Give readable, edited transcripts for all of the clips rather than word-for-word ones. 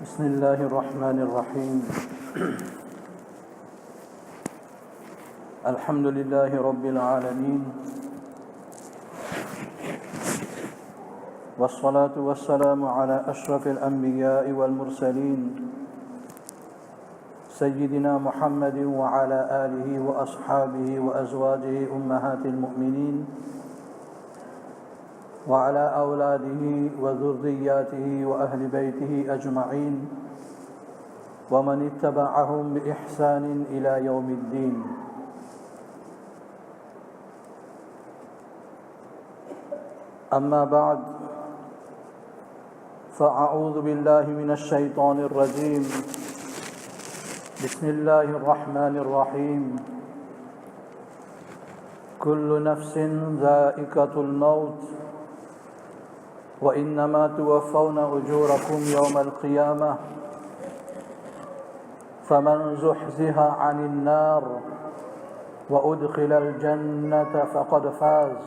بسم الله الرحمن الرحيم الحمد لله رب العالمين والصلاة والسلام على أشرف الأنبياء والمرسلين سيدنا محمد وعلى آله وأصحابه وأزواجه أمهات المؤمنين وعلى أولاده وذرياته وأهل بيته أجمعين ومن اتبعهم بإحسان إلى يوم الدين. أما بعد فأعوذ بالله من الشيطان الرجيم. بسم الله الرحمن الرحيم. كل نفس ذائقة الموت وإنما توفون أجوركم يوم القيامة فمن زحزح عن النار وأدخل الجنة فقد فاز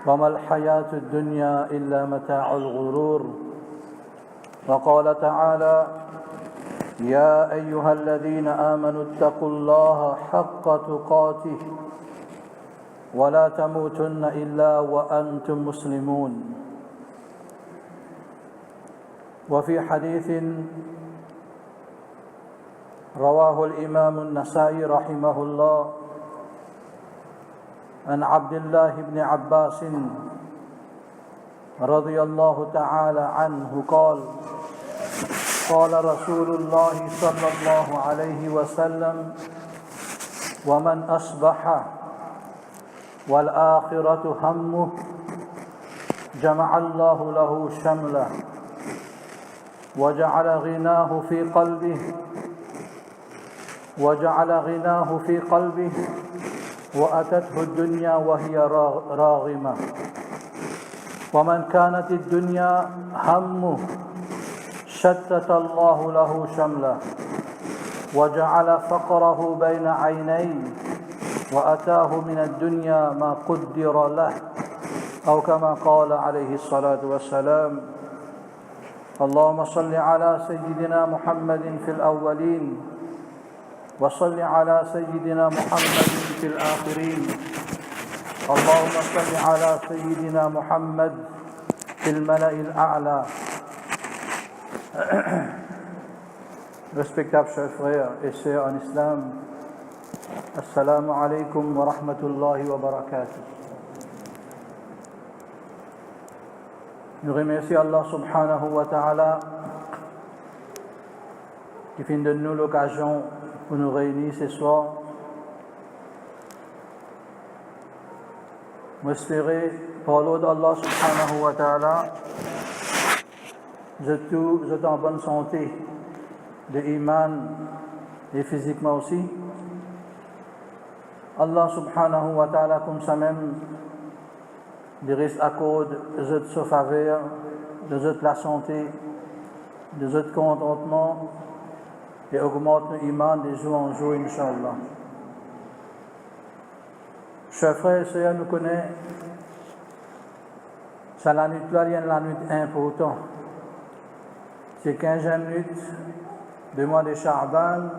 وما الحياة الدنيا إلا متاع الغرور. وقال تعالى: يا أيها الذين آمنوا اتقوا الله حق تقاته ولا تموتن إلا وأنتم مسلمون. وفي حديث رواه الإمام النسائي رحمه الله عن عبد الله بن عباس رضي الله تعالى عنه قال: قال رسول الله صلى الله عليه وسلم: ومن أصبح والآخرة همه جمع الله له شمله وجعل غناه في قلبه وأتته الدنيا وهي راغمة. ومن كانت الدنيا همه شتت الله له شمله وجعل فقره بين عينيه وأتاه من الدنيا ما قدر له أو كما قال عليه الصلاة والسلام. اللهم صل على سيدنا محمد في الأولين وصل على سيدنا محمد في الآخرين. اللهم صل على سيدنا محمد في الملأ الأعلى. Respectables chers frères et sœurs en islam, Assalamu alaikum wa rahmatullahi wa barakatuh. Nous remercions Allah subhanahu wa ta'ala qui fait de nous l'occasion pour nous réunir ce soir. M'espérer par l'eau d'Allah subhanahu wa ta'ala, vous êtes en bonne santé, de iman et physiquement aussi. Allah subhanahu wa ta'ala comme ça même de reste accorde de sa faveur, de la santé, de contentement et augmente l'iman de jour en jour, Inch'Allah. Chers frères et sœurs, nous connaissons, c'est la nuit là, il y a la nuit importante. C'est 15e nuit du mois de Sha'ban.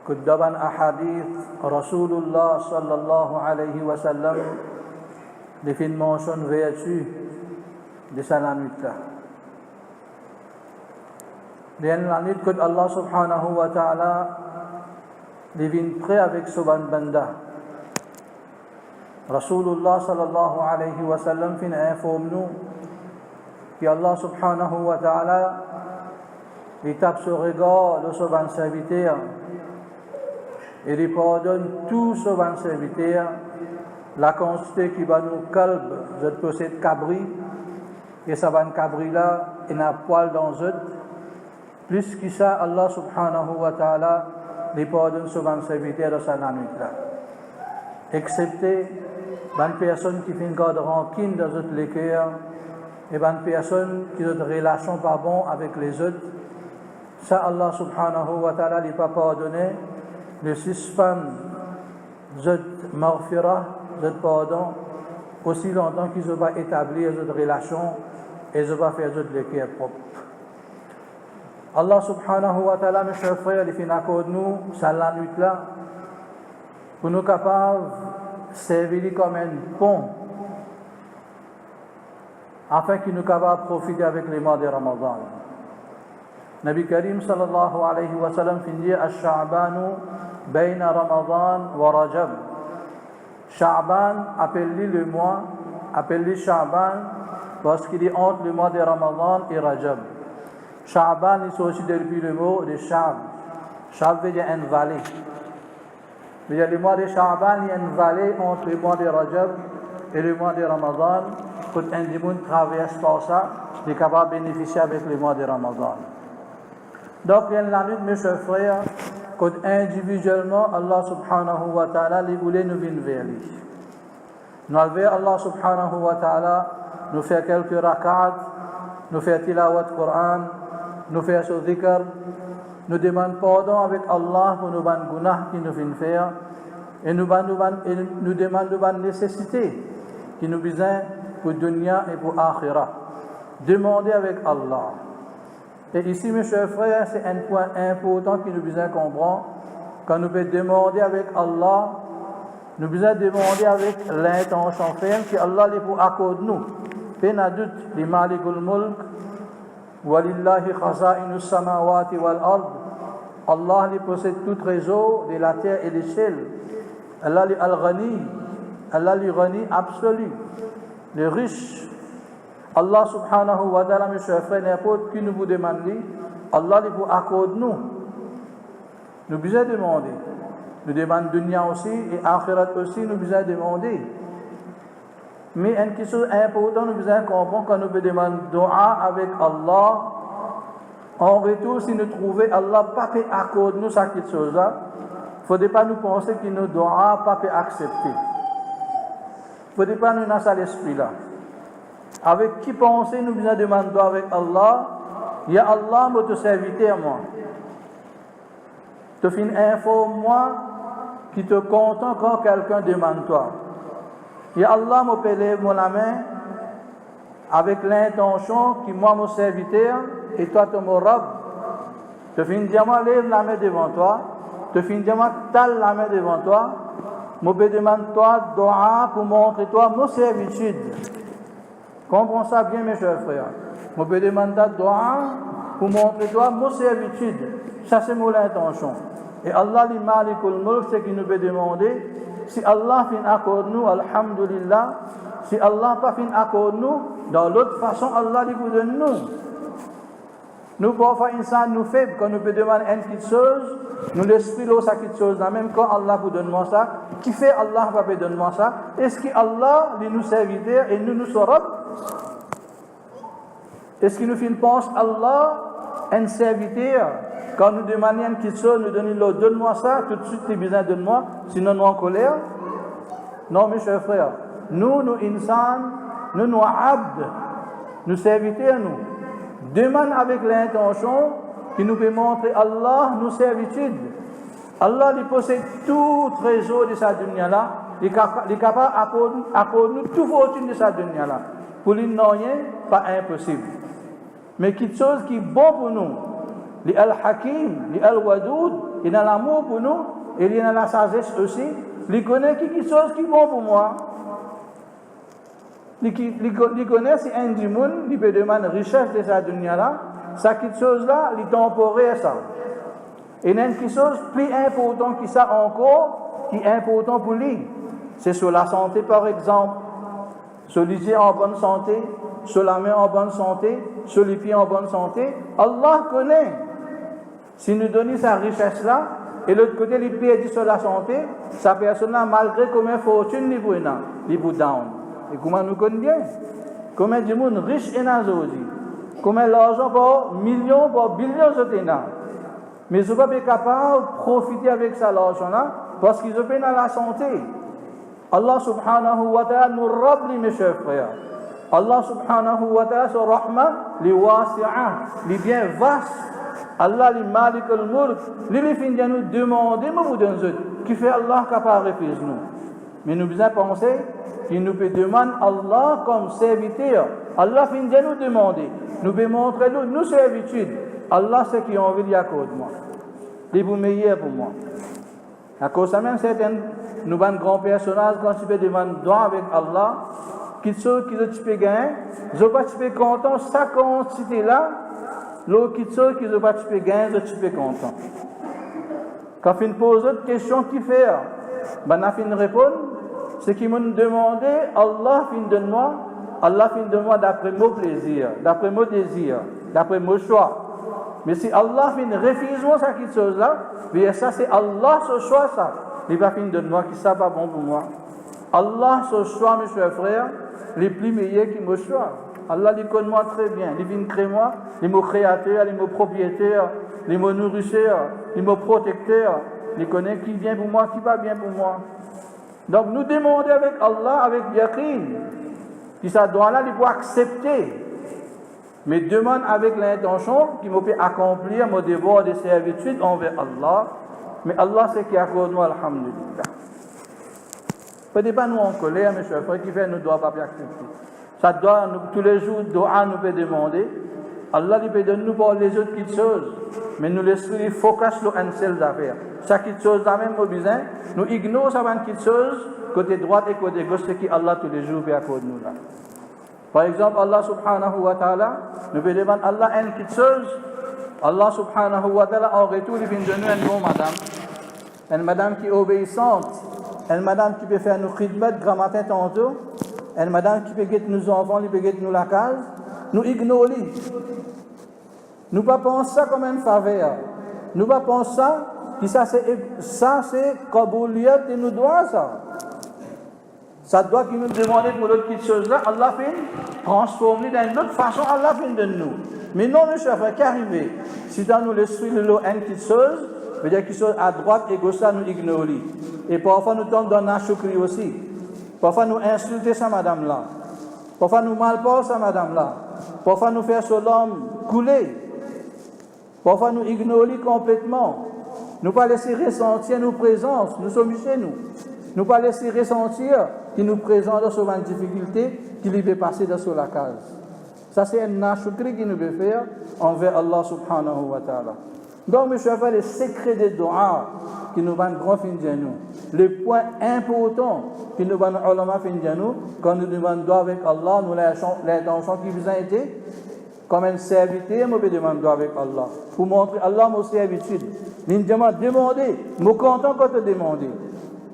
Kuddaban ahadith Rasulullah sallallahu alayhi wa sallam définit mention vertu de cette nuit-là. La nuit que Allah subhanahu wa ta'ala devine prêt avec ce banda. Rasulullah sallallahu alayhi wa sallam fin informe nous que Allah subhanahu wa ta'ala il tape ce regard de ce ban serviteur. Il lui pardonne tout ce van serviteur, la quantité qui va nous calme, je possède cabri, et ça van cabri là, il n'a poil dans eux. Plus que ça, Allah subhanahu wa ta'ala lui pardonne ce van serviteur de sa nuit là. Excepté, une personne qui fait une garde rancune dans les cœurs, et une personne qui a une relation pas bon avec les autres, ça Allah subhanahu wa ta'ala lui pas pardonné. Le suspend cette marfira, cette pardon, aussi longtemps qu'ils n'ont pas établi cette relation et je vais faire d'autres l'équerre propre. Allah subhanahu wa ta'ala, mes chers frères, il fait accord nous, ça la nuit là, pour nous capables de servir comme un pont, afin qu'il nous capable de profiter avec les mois de Ramadan. Nabi Karim sallallahu alayhi wa sallam finit Ash-Sha'banu bayna Ramadan wa Rajab. Sha'ban, appelle-le le mois, appelle-le Sha'ban, parce qu'il est entre le mois de Ramadan et Rajab. Sha'ban, il s'agit depuis le mot de Sha'b. Sha'b veut dire une vallée. Il y a le mois de Sha'ban, il y a une vallée entre le mois de Rajab et le mois de Ramadan. Quand un démon traverse par ça, il est capable de bénéficier avec le mois de Ramadan. Donc, il y a la nuit, mes chers frères, quand individuellement, Allah subhanahu wa ta'ala, il voulait nous venir vers lui. Nous enlever Allah subhanahu wa ta'ala, nous faire quelques rak'at, nous faire tilawat Coran, nous faire ce dhikr, nous demandons pardon avec Allah pour nos bonnes gunas qui nous viennent faire, et nous demandons nos nécessités qui nous besoin pour dunya et pour akhirah. Demandez avec Allah. Et ici, mes chers frères, c'est un point important qui nous besoin comprendre. Quand nous pouvons demander avec Allah, nous besoin demander avec l'intention ferme que Allah les pour accorder nous. Pena doute, li malikul mulk, walillahi khaza'inus samawati wal ard. Allah les possède tout trésor de la terre et des cieux. Allah les al-ghani, Allah les ghani absolu, le riche. Allah subhanahu wa ta'ala, mes chers frères, n'importe qui nous vous demande, Allah les vous accorde nous. Nous besoin demander. Nous demandons dunya aussi et akhirat aussi, nous besoin demander. Mais une question importante, nous besoin comprendre quand nous demandons dua avec Allah. En retour, si nous trouvons Allah pas peut accorder nous cette chose-là, il ne faudrait pas nous penser que nos doigts pas peut accepter. Il ne faudrait pas nous dans l'esprit-là. Avec qui penser, nous besoin demander avec Allah. Il y a Allah, moi, te serviteur, moi. Tu fais une info, moi, qui te content quand quelqu'un demande toi. Il y a Allah, moi, peut lever la main avec l'intention que moi, mon serviteur, et toi, tu mon robe. Tu fais une diamant, lève la main devant toi. Tu fais une diamant, tale la main devant toi. Moi, je demande toi, doa, pour montrer toi mon servitude. Comprends ça bien, mes chers frères. Je peux demander ta doa pour montrer toi mon servitude. Ça, c'est mon intention. Et Allah, li malikul mulk, c'est qu'il nous peut demander. Si Allah fin accorde nous, alhamdulillah. Si Allah pas fin accorde nous, dans l'autre façon, Allah lui vous donne nous. Nous, parfois, insan nous faibles, quand nous peut demander une petite chose, nous l'esprit l'eau, ça petite chose, même quand Allah vous donne moi ça, qui fait Allah va vous donner moi ça? Est-ce que Allah, lui nous serviteur et nous saurons? Est-ce qu'il nous fait une pense Allah, un serviteur, quand nous demandons une petite chose, nous donnons l'eau, donne-moi ça, tout de suite, tu as besoin de donne-moi, sinon nous en colère? Non, mes chers frères, nous insan, nous abd, nous serviteurs, nous. Demande avec l'intention qui nous peut montrer Allah nos servitudes. Allah il possède tout trésor de sa dunya là. Il est capable d'accorder nous toute fortune de sa dunya là. Pour lui, non, pas impossible. Mais quelque chose qui est bon pour nous. Il al-Hakim, il al-Wadoud, il a l'amour pour nous et il a la sagesse aussi. Il connaît quelque chose qui est bon pour moi. Il connaît si un du monde, il peut demander richesse de sa dunya là, ça quelque chose là, il temporaire ça. Et il y a quelque chose plus important que ça encore, qui est important pour lui. C'est sur la santé par exemple, sur les yeux en bonne santé, sur la main en bonne santé, sur les pieds en bonne santé. Allah connaît. Si nous donnons sa richesse là, et l'autre côté, il perd sur la santé, sa personne là, malgré combien de fortune il vous down. Et comment nous connaissons bien? Combien de monde riche et nazodi? Combien l'argent pour millions, pour billions de ténats? Mais ils ne sont pas capables de profiter avec ça l'argent-là parce qu'ils ont peine à la santé. Allah subhanahu wa ta'ala nous rappelle, mes chers frères. Allah subhanahu wa ta'ala, son rahma, les wasi'ah, les bien vastes. Allah, les malik al-mulk, les fins de nous demander, mais vous donnez qui fait Allah capable de refuser nous. Mais nous devons penser qu'il nous peut demander Allah comme serviteur Allah finit nous demander. Nous pouvons montrer nous servitude. Allah c'est qui a envie d'y accorder moi. Il est meilleur pour moi. À cause de ça même, nous avons un grand personnage quand tu peux demander droit avec Allah, qui chose qui tu peux gagner, je pas tu peux content, sa quantité là, l'autre qui chose qui pas tu peux gagner, tu peux content. Quand on pose une question qui fait, ben on répond, ce qui m'ont demandé, Allah fin de moi, Allah fin de moi d'après mon plaisir, d'après mon désir, d'après mon choix. Mais si Allah fin refuse moi cette chose là, bien ça c'est Allah ce choix ça. Il va fin de moi qui ça pas bon pour moi. Allah ce choix mes chers frères, les plus meilleurs qui me choix. Allah il connaît moi très bien, il vient créer moi, il est mon créateur, il est mon propriétaire, il est mon nourrisseur, il est mon protecteur, il connaît qui vient pour moi, qui va bien pour moi. Donc nous demandons avec Allah, avec yaqin, qui ça doit là, il faut accepter. Mais demande avec l'intention qu'il me peut accomplir mon devoir de servitude envers Allah. Mais Allah c'est qui accorde nous, alhamdulillah. Peut-être pas nous en colère, mes chers frères, qui fait nous ne doit pas accepter. Ça doit, nous, tous les jours, doa nous peut demander. Allah lui peut donner nous pour les autres petites choses. Mais nous laissons les focus sur une seule affaire. Chaque petite chose là même, nous ignorons ça une petite chose, côté droite et côté gauche, c'est qui Allah tous les jours peut accorder nous là. Par exemple, Allah subhanahu wa ta'ala, nous peut demander Allah une petite chose. Allah subhanahu wa ta'ala, en retour, il vient de nous une bonne madame. Une madame qui est obéissante. Une madame qui peut faire nos khidmat grand matin tantôt. Une madame qui peut guetter nos enfants, qui peut guetter nous la case. Nous ignorons. Nous ne pensons pas ça comme une faveur. Nous ne pensons pas que ça c'est kabouliyat de nous doit ça. Ça doit qu'il nous demande pour l'autre petite chose là, Allah fait transformer dans une autre façon, Allah fait de nous. Mais non, mes chers frères, qu'arrive? Si dans nous laissons une petite chose, veut dire qu'ils sont à droite et gauche, ça nous ignorons. Et parfois nous tombons dans la choukri aussi. Parfois nous insultons sa madame là. Parfois nous malparlons sa madame là. Parfois nous faisons sur l'homme couler. Parfois nous ignorons complètement. Nous pas laisser ressentir nos présences, nous sommes chez nous. Nous pas laisser ressentir qui nous présente sur une difficulté qui lui fait passer dans la case. Ça c'est un nashukri qui nous veut faire envers Allah subhanahu wa ta'ala. Donc, mes chers frères, les secrets des doigts qui nous vendent grand fin de nous, le point important qui nous vendent ulama fin de nous, quand nous demandons avec Allah, nous l'intention qui vous a été, comme un serviteur, nous demandons avec Allah, pour montrer Allah nos servitudes. Nous demandez, nous comptons quand nous demandons.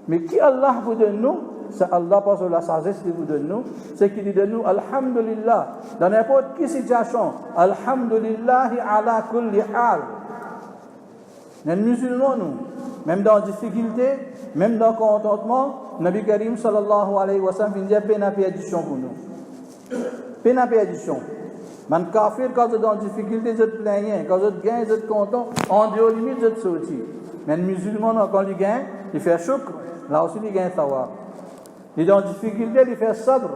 Mais qui Allah vous donne nous, c'est Allah parce que la sagesse qu'il vous donne nous, c'est qu'il donne nous alhamdulillah, dans n'importe quelle situation, alhamdulillah ala kulli hal. Les musulmans, nous, même dans la difficulté, même dans le contentement, Nabi Karim sallallahu alayhi wa sallam dit peine à perdition pour nous. Peine à perdition. Man kafir, quand vous êtes dans la difficulté, vous êtes plaignant. Quand vous êtes gain, vous êtes content. En dehors limite, vous êtes sorti. Mais les musulmans, quand ils gagnent, ils font choukr. Là aussi, ils gagnent tawab. Ils sont dans la difficulté, ils font sabr.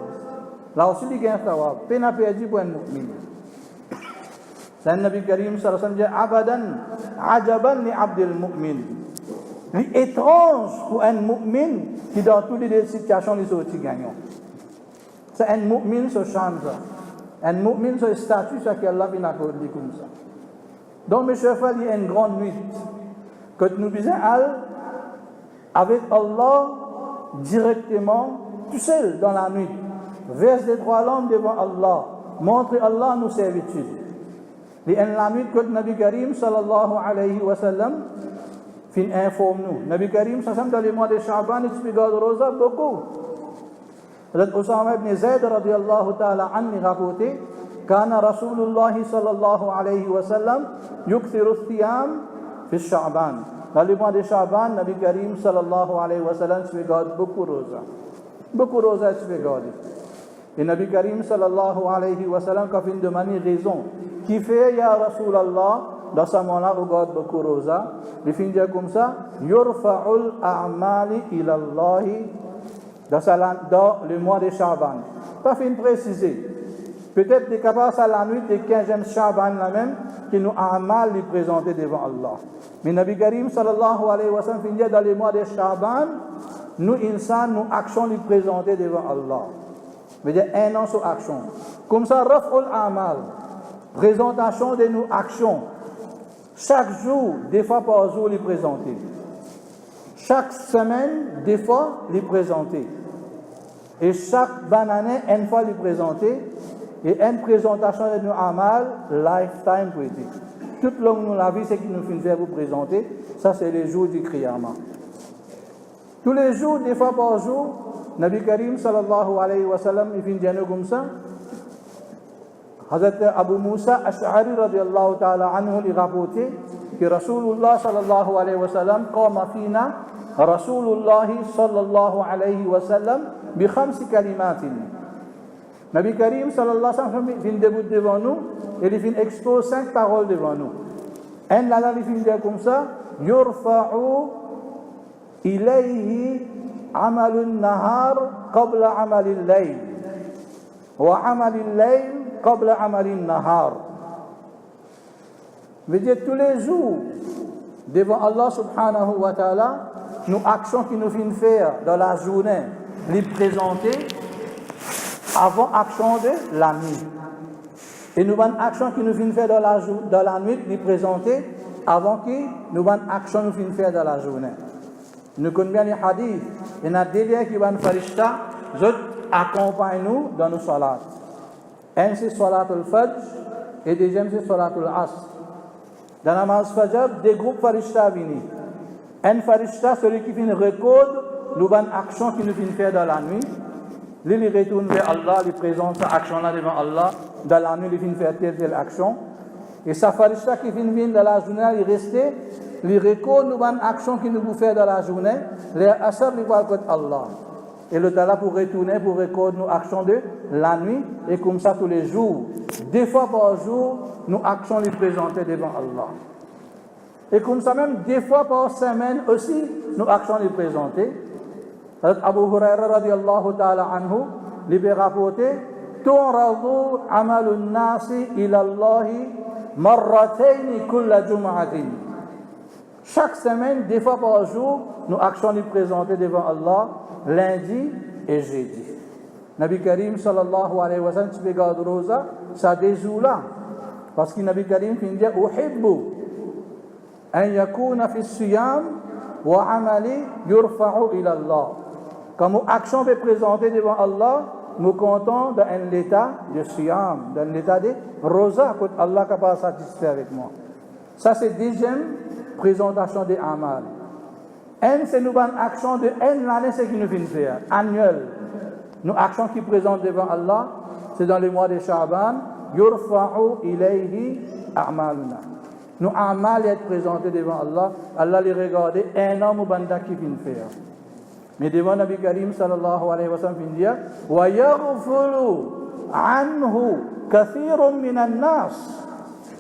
Là aussi, ils gagnent tawab. Peine à perdu pour un mu'min. C'est un Nabi Karim sallallahu alayhi wa sallam dit abadan, ajaban li abdil mu'min. C'est étrange pour un mu'min qui dans toutes les situations les sorties gagnant. C'est un mu'min se change. Un mu'min se statut ça qu'Allah vient accorder comme ça. Donc mes chers frères, il y a une grande nuit que nous disons avec Allah directement tout seul dans la nuit. Verse les trois langues devant Allah. Montre Allah nos servitudes. Il y a la nuit que le Nabi Karim sallallahu alayhi wa sallam fin informe nous. Nabi Karim sallallahu dans le mois de Sha'ban, il se garde rosa beaucoup. Hazrat Usama ibn Zayd radiyallahu ta'ala anhu rapporté كان رسول الله صلى الله عليه وسلم يكثر الصيام في الشعبان. Dans le mois de Sha'ban, Nabi Karim sallallahu alayhi wa sallam se garde beaucoup rosa. Beaucoup rosa se garde. Et Nabi Karim sallallahu alayhi wa sallam quand il demande raison qui fait ya Rasulallah dans ce moment-là regarde beaucoup rosa il finit comme ça yurfa'ul a'mali ila Allah dans le mois de Sha'ban pas fin préciser peut-être des capables à la nuit de 15e Sha'ban la même qui nous a'mal lui présenter devant Allah mais Nabi Karim sallallahu alayhi wa sallam finit dans le mois de Sha'ban nous insan nous action lui présenter devant Allah veut dire un an sur action. Comme ça, raf'ul amal, présentation de nos actions. Chaque jour, des fois par jour, les présenter. Chaque semaine, des fois, les présenter. Et chaque bonne année, une fois les présenter. Et une présentation de nos amal, lifetime pour aider. Toute longue nous la vie, c'est qu'il nous fait faire vous présenter. Ça, c'est les jours du Qiyamah. Tous les jours, des fois par jour, Nabi Karim sallallahu alayhi wa sallam, il fait dire comme ça. Hazrat Abu Musa Ash'ari radiyallahu ta'ala anhu, il rapportait que Rasulullah sallallahu alayhi wa sallam, qama fina Rasulullah sallallahu alayhi wa sallam, bi khamsi kalimatin. Nabi Karim sallallahu alayhi wa sallam, il fait debout devant nous, et il fait expose 5 paroles devant nous. Un là, il fait dire comme ça, yurfa'u ilayhi amalun nahar qabla amalil layl wa amalil layl qabla amalin nahar. Veut dire tous les jours devant Allah subhanahu wa ta'ala, nos actions qui nous viennent faire dans la journée, les présenter avant action de la nuit. Et nous avons action qui nous viennent faire dans la nuit, les présenter avant que nous avons action nous viennent faire dans la journée. Nous connaissons bien les hadiths. Il y a des liens qui vont farishta, ils accompagnent nous dans nos salats. Un c'est salat al-fajr et deuxième c'est salat al-asr. Dans la namaz fajr, des groupes farishta viennent. Un farishta, celui qui vient recorder nous avons action qui nous viennent faire dans la nuit. Lui, il retourne vers Allah, il présente cette action-là devant Allah. Dans la nuit, il vient faire telle action. Et sa farishta qui vient dans la journée, il reste, il reconnaît nous une action qui nous fait dans la journée, les asar il va côté Allah. Et le Tala pour retourner, pour reconnaître nos actions de la nuit, et comme ça tous les jours, 2 fois par jour, nos actions les présenter devant Allah. Et comme ça même 2 fois par semaine aussi, nos actions les présenter. Abu Huraira radiyallahu ta'ala anhu, il peut rapporter, tu'radu amalun nasi ila Allahi marratayn kulla jum'atin. Chaque semaine, 2 fois par jour, nos actions les présenter devant Allah, lundi et jeudi. Nabi Karim sallallahu alayhi wa sallam, tu peux garder rosa, ça déjoue là. Parce que Nabi Karim finit dire, uhibbu an yakuna fi siyam wa amali yurfa'u ila Allah. Quand mon action est présentée devant Allah, nous comptons dans un état de siyam, dans l'état de rosa, que Allah est capable de satisfaire avec moi. Ça, c'est deuxième présentation des amal. Un, c'est nous une action de l'année, c'est qui nous vient faire, annuel. Nos actions qui présentent devant Allah, c'est dans les mois de Sha'ban, yurfa'u ilayhi a'maluna. Nos amal être présentés devant Allah, Allah les regarde, un homme ou banda qui vient faire. Mais devant Nabi Karim sallallahu alayhi wa sallam, il dit wa yaghfulu anhu kathirun minan nas.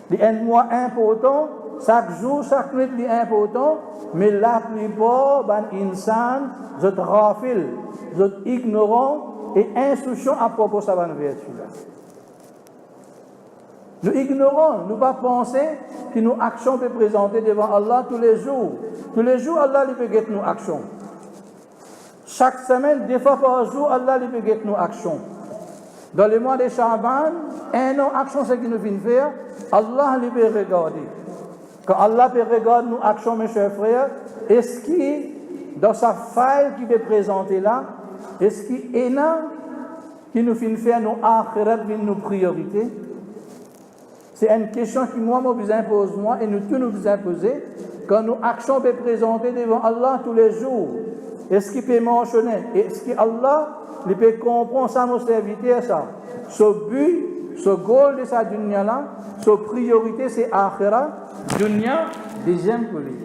C'est un mois important, chaque jour, chaque nuit, c'est important, mais la plupart des insan, sont rafil, sont ignorants et insouciants à propos de cette vertu-là. Nous ignorons, nous ne pas penser que nos actions peuvent présenter devant Allah tous les jours. Tous les jours, Allah peut guetter nos actions. Chaque semaine, 2 fois par jour, Allah peut guetter nos actions. Dans le mois de Sha'ban, un an action, c'est ce qu'il nous vient faire, Allah peut regarder. Quand Allah peut regarder nos actions, mes chers frères, est-ce qu'il, dans sa faille qui peut présenter là, est-ce qu'il y en a qui nous fait faire nos akhirat, nos priorités? C'est une question qui, moi, vous impose, moi, et nous tous nous imposer, quand nos actions peuvent présenter devant Allah tous les jours. Est-ce qu'il peut mentionner? Est-ce qu'Allah il peut comprendre ça, nos serviteurs, ça? Ce but, ce goal de sa dunya-là, sa priorité, c'est akhirat, dunya, deuxième pour lui.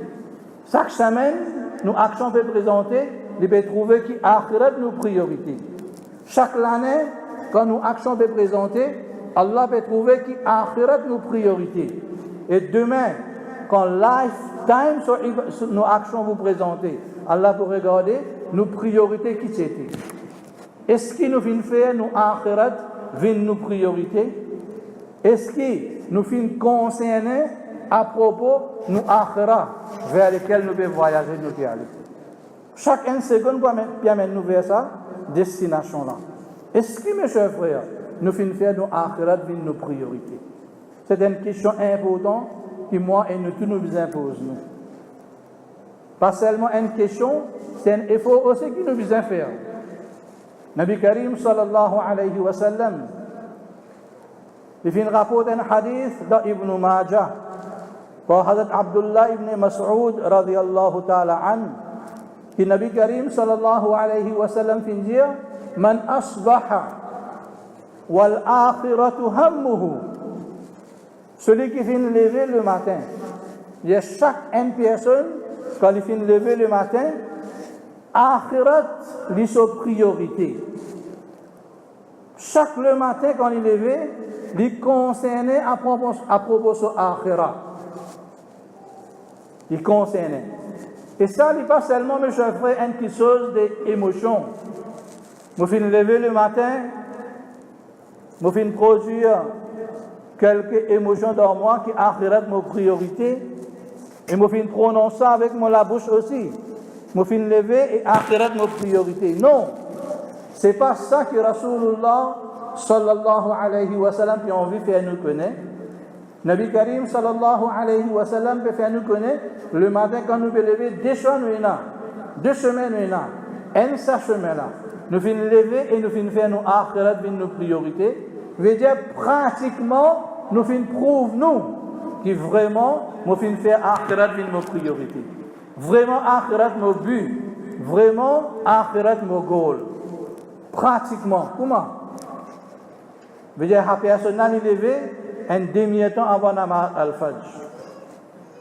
Chaque semaine, nos actions peuvent présenter, il peut trouver qui akhirat nos priorités. Chaque année, quand nos actions peuvent présenter, Allah peut trouver qui akhirat nos priorités. Et demain, quand lifetime nos actions vous présenter, Allah peut regarder nos priorités qui c'était. Est-ce qu'il nous vient faire nos akhirat, viennent nos priorités? Est-ce qu'il nous vient concerner à propos de nos akhirat vers lesquels nous devons voyager, nous devons aller? Chaque seconde peut amener nous vers sa destination-là. Est-ce que, mes chers frères, nous finissons faire nos akhirat nos priorités? C'est une question importante qui, moi et nous, tous nous impose. Nous. Pas seulement une question, c'est un effort aussi qui nous besoin faire. Nabi Karim sallallahu alayhi wa sallam, il fait un rapport d'un hadith d'Ibn Majah, par Hazrat Abdullah ibn Mas'ud radiyallahu ta'ala an, qui Nabi Karim sallallahu alayhi wa sallam fait dire, Man asbaha wal akhiratu hammuhu. Celui qui vient lever le matin, il y a chaque une personne, quand il vient lever le matin, akhirat, il sa priorité. Chaque le matin, quand il est levé, il concerne à propos de akhirat. Il concerne. Et ça, il n'est pas seulement, mes chers frères, une petite chose d'émotion. Nous finissons lever le matin, nous finissons produire quelques émotions dans moi qui akhirat nos priorités. Et nous finissons prononcer avec la bouche aussi. Nous finissons lever et akhirat nos priorités. Non, ce n'est pas ça que Rasulullah sallallahu alayhi wa sallam a envie de faire nous connaître. Nabi Karim sallallahu alayhi wa sallam peut faire nous connaître le matin quand nous lever deux chemins nous un seul chemin là. Nous finissons lever et nous finissons faire nos akhirat nos priorités. Veut dire pratiquement nous finissons prouver nous que vraiment nous finissons faire akhirat nos priorités. Vraiment akhirat nos buts. Vraiment akhirat nos goals. Pratiquement. Comment? Veut dire la personne est levée un demi-temps avant namaz al-fajr.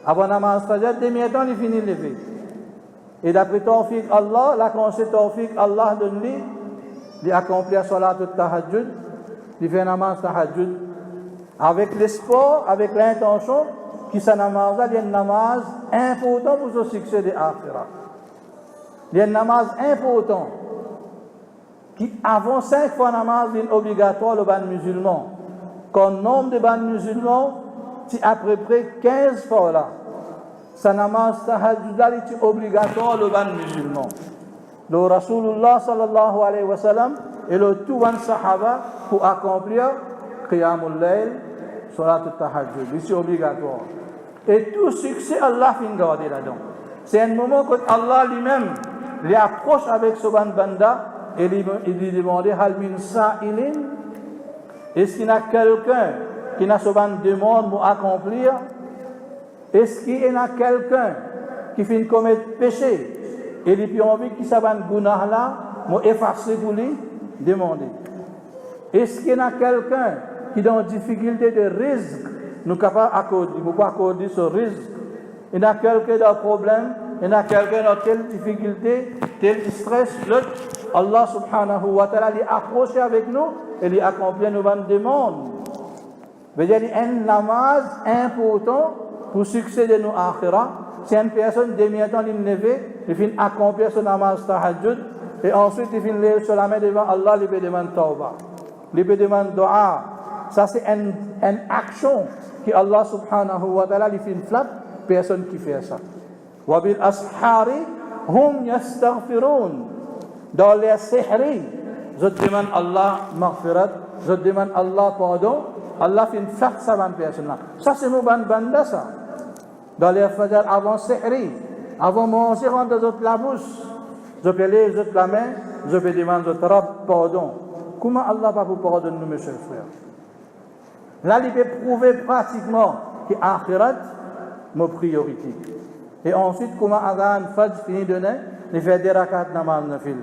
Avant namaz al-fajr, demi-temps il finit levé. Et d'après tawfiq Allah, la conseil tawfiq Allah donne lui, il accomplit salat al-tahajjud, il fait namaz tahajjud avec l'espoir, avec l'intention que ce namaz-là est un namaz important pour le succès de l'akhirah. Il y a un namaz important qui avant 5 fois namaz est obligatoire le ban musulman. Quand le nombre de ban musulmans c'est à peu près 15 fois là. Ce namaz tahajjud est obligatoire le ban musulman. Le Rasulullah sallallahu alayhi wa sallam et le tout ban sahaba pour accomplir qiyamul layl, salat al-tahajjud, c'est obligatoire. Et tout succès Allah finit garder là-dedans. C'est un moment que Allah lui-même les approche avec ce banda et il lui demande hal min sa'ilin, est-ce qu'il y a quelqu'un qui a ce demande pour accomplir? Est-ce qu'il y a quelqu'un qui finit commettre péché et il a envie qu'il s'abande gounah là pour effacer pour lui demander? Est-ce qu'il y a quelqu'un qui est dans difficulté de rizq, nous capables d'accorder, nous pas accorder ce rizq? Il y a quelqu'un dans problème, il y a quelqu'un dans telle difficulté, tel stress, l'autre, Allah subhanahu wa ta'ala lui approche avec nous et lui accomplit nos demandes. Il y a un namaz important pour le succès de nos akhirah. C'est une personne demi-temps levée, il finit accomplir son namaz tahajjud et ensuite il finit lever sur la main devant Allah, il peut demander tawbah, il peut demander dua. Ça c'est une action que Allah subhanahu wa ta'ala lui fait une flatte, personne qui fait ça. Wa bil ashari hum yastaghfirun. Dans les sihri, je demande Allah maghfirat, je demande Allah pardon. Allah fait une flatte ça van personne là. Ça c'est mon banda ça. Dans les fajr avant sihri, avant manger dans autres la bouche, je peux lever les autres la main, je peux demander au Rabb pardon. Comment Allah va vous pardonner nous mes chers frères? Là il peut prouver pratiquement que akhirat nos priorités. Et ensuite comment Adhan Fajr finit de naître, il fait des rakat namaz nafil.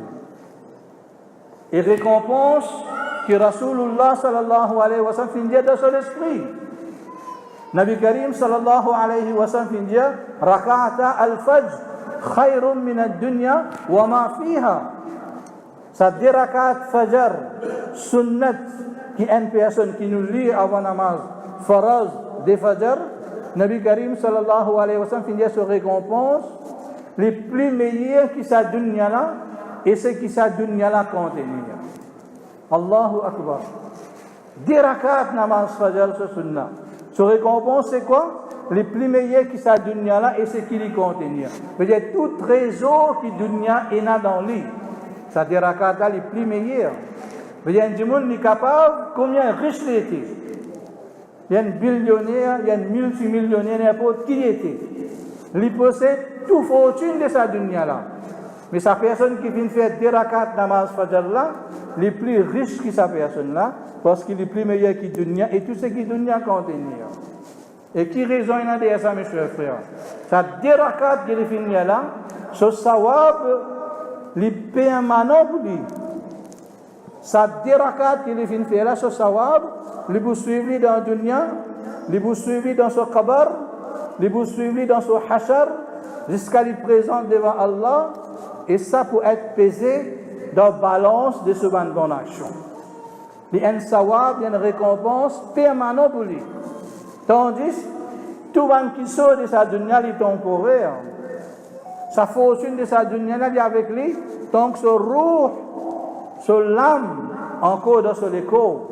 Et récompense que Rasulullah sallallahu alayhi wa sallam finit de son esprit. Nabi Karim sallallahu alayhi wa sallam finit rakata al-fajr khayrun min ad-dunya wa ma fiha. Ça dit rakat fajr sunnat qui est une personne qui nous lit avant namaz faraz de fajr. Nabi Karim sallallahu alayhi wa sallam finit sur récompense les plus meilleurs qui sa dunya là et ce qui sa dunya là contenir. Allahu Akbar. 10 rakat namaz fajr sur sunnah. Sur récompense c'est quoi? Les plus meilleurs qui sa dunya là et ce qui les contenir. C'est-à-dire tout trésor qui dunya est là dans lui. Ça 10 rakat là les plus meilleurs. Mais il y a des gens qui sont capables, combien riche il était. Il y a un billionnaire, il y a un multimillionnaire, n'importe qui était. Il possède toute fortune de sa dunya là. Mais sa personne qui vient faire des rakats namaz fajr là, les plus riche que sa personne là, parce qu'il est plus meilleur que dunya et tout ce qui dunya contient. Et qui raison il a dit ça, mes chers frères? Ça des rakats qui finit là, ce sawab, les permanent pour lui. Ça des rakats qui finit faire là, ce sawab, les vous suivez dans la dunya, les vous suivez dans ce kabar, les vous suivez dans ce hachar, jusqu'à les présenter devant Allah, et ça pour être pesé dans la balance de ce bonne action. Il y a un sawab, il y a une récompense permanente pour lui. Tandis, tout le monde qui sort de sa dunya, il est temporaire. Sa fortune de sa dunya, il est avec lui, tant que ce roux, ce l'âme, encore dans ce corps.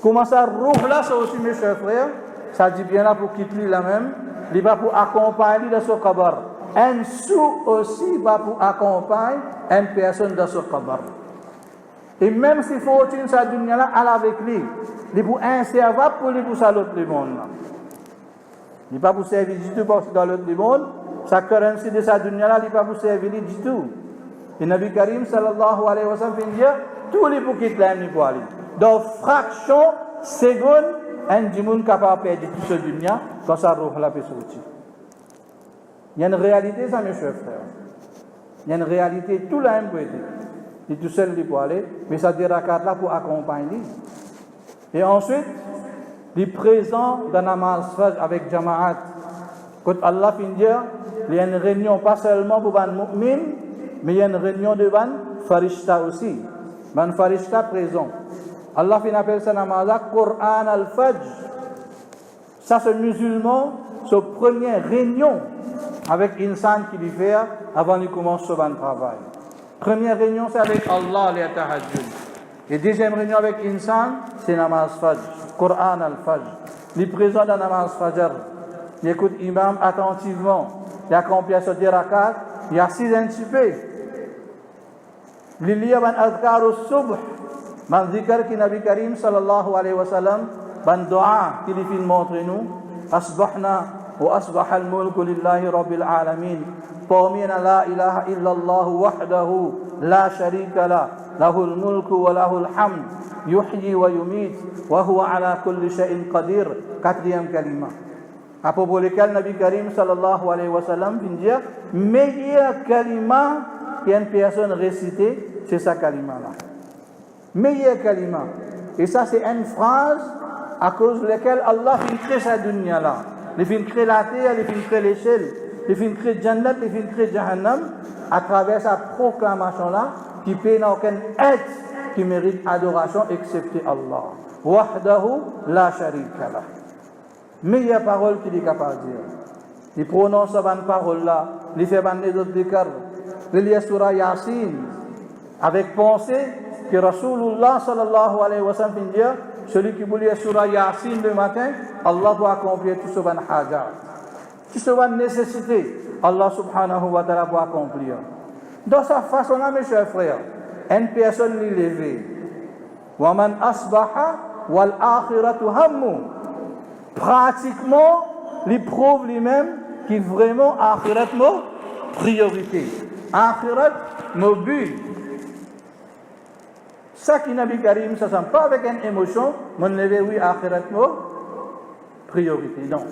Comment ça, roux là, c'est aussi mes chers frères, ça dit bien là pour quitter lui la même, il va pour accompagner dans ce kabar. Un sou aussi va pour accompagner une personne dans ce kabar. Et même si fortune sa dunya là, elle avec lui, il pour inservable pour lui pour ça l'autre monde là. Il n'est pas pour servir du tout parce que dans l'autre monde, sa currency de sa dunya là, il n'est pas pour servir du tout. Et Nabi Karim sallallahu alayhi wa sallam dit tous les pour quitter l'aime pour aller. Dans fraction seconde, un djimoun capable de perdre tout ce dunya quand ça roule la peut sortir. Il y a une réalité, ça, mes chers frères. Il y a une réalité, tout le monde peut aider. Il est tout seul pour aller, mais ça déracat là pour accompagner. Et ensuite, il est présent dans la namaz avec Jama'at. Quand Allah finit dire, il y a une réunion pas seulement pour les mu'min, mais il y a une réunion de les farishta aussi. Les farishta présents. Allah finit appelle ça namaz Qur'an al-Fajr. Ça, c'est musulman, c'est la première réunion avec l'insan qui lui fait avant de commencer son travail. Première réunion, c'est avec Allah, les tahajjud. Et deuxième réunion avec l'insan, c'est namaz Fajr, Qur'an al-Fajr. Il est présent dans namaz Fajr. Il écoute l'imam attentivement. Il accomplit ce 10 rakats. Il assise un petit peu. Il lit un adhkar au subh. Man zikr qui Nabi Karim sallallahu alayhi wa sallam. Ban dua qui lui fait montrer nous. Asbahna wa asbaha al-mulku lillahi rabbil alamin. Qawmina la ilaha illallah wahdahu la sharika la. Lahul mulku wa lahul hamd. Yuhyi wa yumit. Wa huwa ala kulli shay'in qadir. Quatrième kalima. À propos desquels Nabi Karim sallallahu alayhi wa sallam vient dire meilleur kalima qu'une personne récitée, c'est sa kalima là. Meilleur kalima. Et ça c'est une phrase à cause de laquelle Allah vient créer sa dunya là. Il vient créer la terre, il vient créer l'échelle, il vient créer Jannat, il vient créer Jahannam à travers sa proclamation là qui peut n'a aucun être qui mérite adoration excepté Allah. Wahdahu la sharika lah. Meilleure parole qu'il est capable de dire. Il prononce cette parole-là, il fait des autres décars. Il lit surah Yasin avec pensée que Rasulullah sallallahu alayhi wa sallam dit celui qui lit surah Yasin le matin, Allah doit accomplir tout ce van hajat. Tout ce van nécessité, Allah subhanahu wa ta'ala doit accomplir. Dans sa façon-là, mes chers frères, une personne l'est levée. Wa man asbaha wal akhiratu hammu. Pratiquement, il prouve lui-même qu'il vraiment akhirat mo priorité. Akhirat mo but. Ça qui Nabi Karim, ça ne sent pas avec une émotion, mais on lève oui akhirat mo priorité. Non.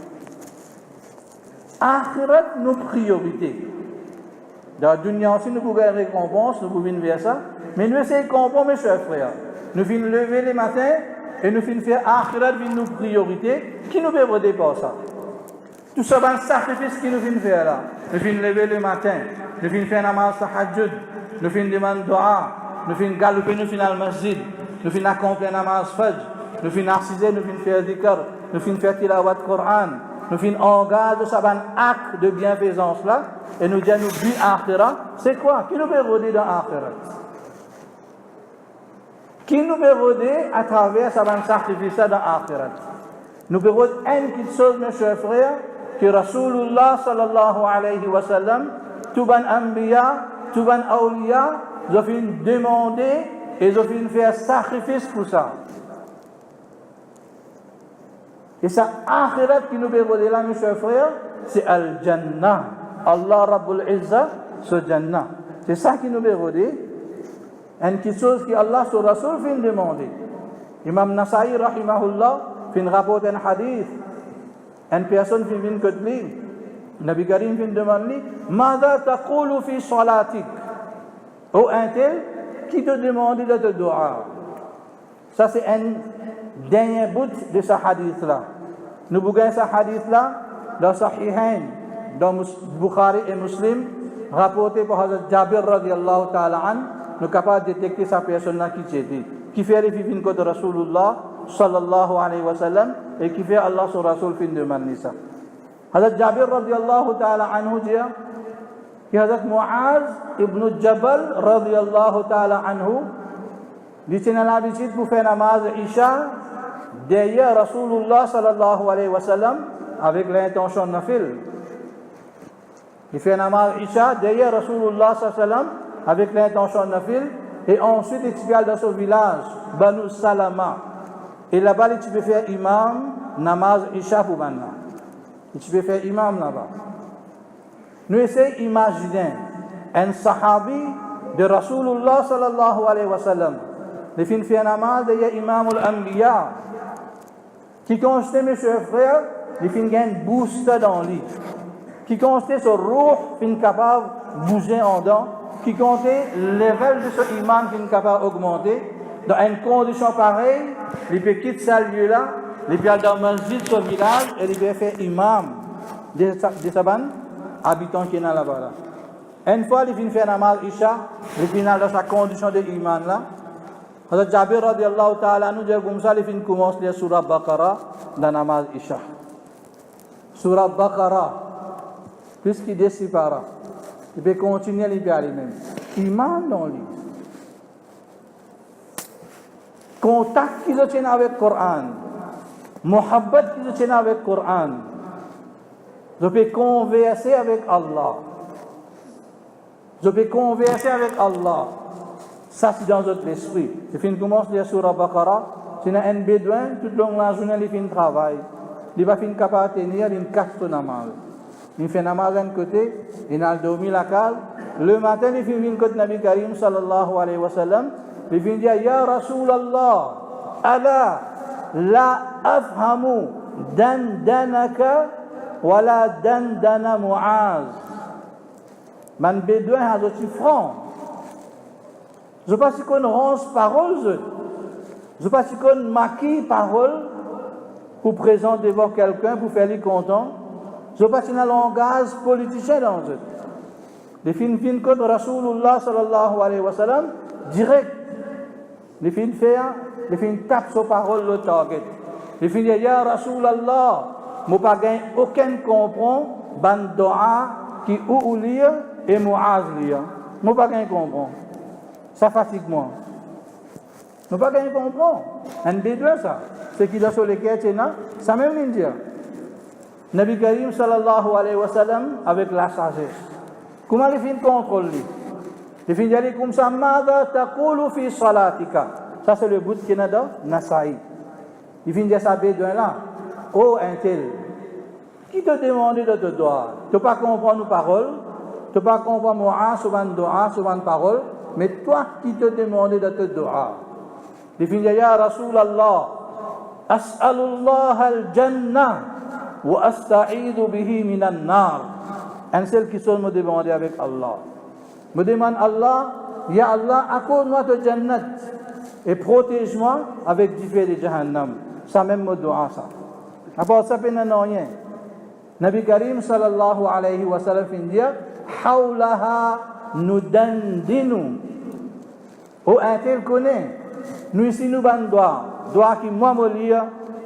Akhirat nos priorités. Dans la dunya aussi, nous pouvons récompense, nous pouvons vers ça, mais nous essayons de comprendre, mes chers frères. Nous finissons lever les matins et nous finissons faire akhirat nos priorités. Qui nous peut dépasser ça? Tout ça, c'est un sacrifice qui nous finissons faire là. Nous finissons lever le matin, nous finissons faire namaz tahajjud, nous finissons demander dua, nous finissons galoper, nous finissons al masjid, nous finissons accomplir namaz fajr, nous finissons assiser, nous finissons faire dhikr, nous finissons faire tilawat Coran, nous finissons engager ça un acte de bienfaisance là, et nous disons nous but akhirat, c'est quoi? Qui nous peut redire dans akhirat? Qui nous peut redire à travers ça un sacrifice dans akhirat? Nous pouvons une petite chose, mes chers frères, que Rasulullah sallallahu alayhi wa sallam, tout ban anbiya, tout ban awliya, nous avons demandé et ils ont fait un sacrifice pour ça. Et ça, akhirat qui nous bérodé là, mes chers frères, c'est Al-Jannah. Allah Rabbul Izzah, ce Jannah. C'est ça qui nous bérodé. Une quelque chose que Allah, son Rasul, fait demander. Imam Nasa'i, rahimahullah, fait rapporter un hadith. Une personne qui vient de lui, Nabi Karim vient demander, Mada taqulu fi salatik? Ou un tel qui te demande de te dua. Ça, c'est un dernier bout de ce hadith-là. Nous voyons ce hadith-là dans Sahihain, dans Bukhari et Muslim, rapporté par Hazrat Jabir radiallahu ta'ala an, nous sommes capables de détecter sa personne-là qui fait les fifines de Rasulullah sallallahu alayhi wa sallam et qui fait Allah son Rasul fin de Manisa. Hazrat Jabir radiallahu ta'ala anhu dit que Hazrat Muaz ibn Jabal radiallahu ta'ala anhu il tient l'habitude pour faire namaz Isha derrière Rasulullah sallallahu alayhi wa sallam avec l'intention de nafil. Il fait namaz Isha derrière Rasulullah sallallahu alayhi wa sallam avec l'intention de nafil et ensuite il va dans son village Banu Salama et là-bas il peut faire imam namaz Isha pour maintenant. Il peut faire imam là-bas. Nous essayons d'imaginer un sahabi de Rasulullah sallallahu alayhi wa sallam il fait un namaz derrière imam al-anbiya qui constate mes chers frères il fait un booster dans lui qui constate ce ruh qui est capable de bouger en dedans qui compte le level de ce imam qui est capable d'augmenter dans une condition pareille il peut quitter ce lieu-là il peut aller dans le masjid ce village et il peut faire imam de sa bande habitant qui est là-bas. Une fois il fait un namaz Isha il finit dans sa condition de imam là Hazrat Jabir radiallahu ta'ala nous dit comme ça il commence la surah Baqarah dans namaz Isha. Surah Baqarah puisqu'il décide par il peut continuer à aller même. Iman dans lui. Contact qu'il tient avec le Coran. Muhabbat qu'il tient avec le Coran. Je peux converser avec Allah. Je peux converser avec Allah. Ça, c'est dans notre esprit. Il commence la surah Baqarah. C'est un bédouin, toute la journée, il fait un travail. Il va faire capable de tenir une casse de namaz. Il fait namaz d'un côté, il a dormi la case. Le matin, il fait une côté Nabi Karim sallallahu alayhi wa sallam. Il fait dire, Ya Rasulallah, ala la afhamu dandanaka wa la dandana Muaz. Man bédouin a d'autres francs. Je ne sais pas si on range parole, je ne sais pas si on maquille parole pour présenter devant quelqu'un, pour faire lui content. Je ne sais pas si on a un langage politicien dans eux. Les films contre Rasulullah sallallahu alayhi wa sallam, direct. Les films tapent sur parole le target. Les films disent, Ya Rasulallah, je n'ai pas gagné aucun comprend, ban doa qui ou lire et Muaz lire. Je n'ai pas gagné comprend. Ça fatigue moi. Je n'ai pas gagné comprend. Un bédouin ça. Ce qui est sur les quêtes, ça même l'Indien. Nabi Karim sallallahu alayhi wa sallam avec la sagesse. Comment les films contrôlent lui? Les films disent comme ça, Mada taqulu fi salatika. Ça c'est le bout qui est dans Nasa'i. Les films disent ça bédouin là. Oh un tel. Qui te demande de te doigt? Tu ne peux pas comprendre nos paroles. Tu ne peux pas comprendre moi souvent doa, souvent parole. Mais toi qui te demande de te doigt. Les films disent Ya Rasulallah. As'alullah al-jannah. Wa asta'idu bihi minan nar. Un seul qui seul me demande avec Allah. Me demande Allah, Ya Allah, accorde-moi de Jannat et protège-moi avec du feu de Jahannam. Ça même me doit ça. Après ça, il n'y a rien. Nabi Karim sallallahu alayhi wa sallam dit Hawlaha nudandinu. Oh, un tel connaît. Nous ici, nous ban doigt qui moi me lire,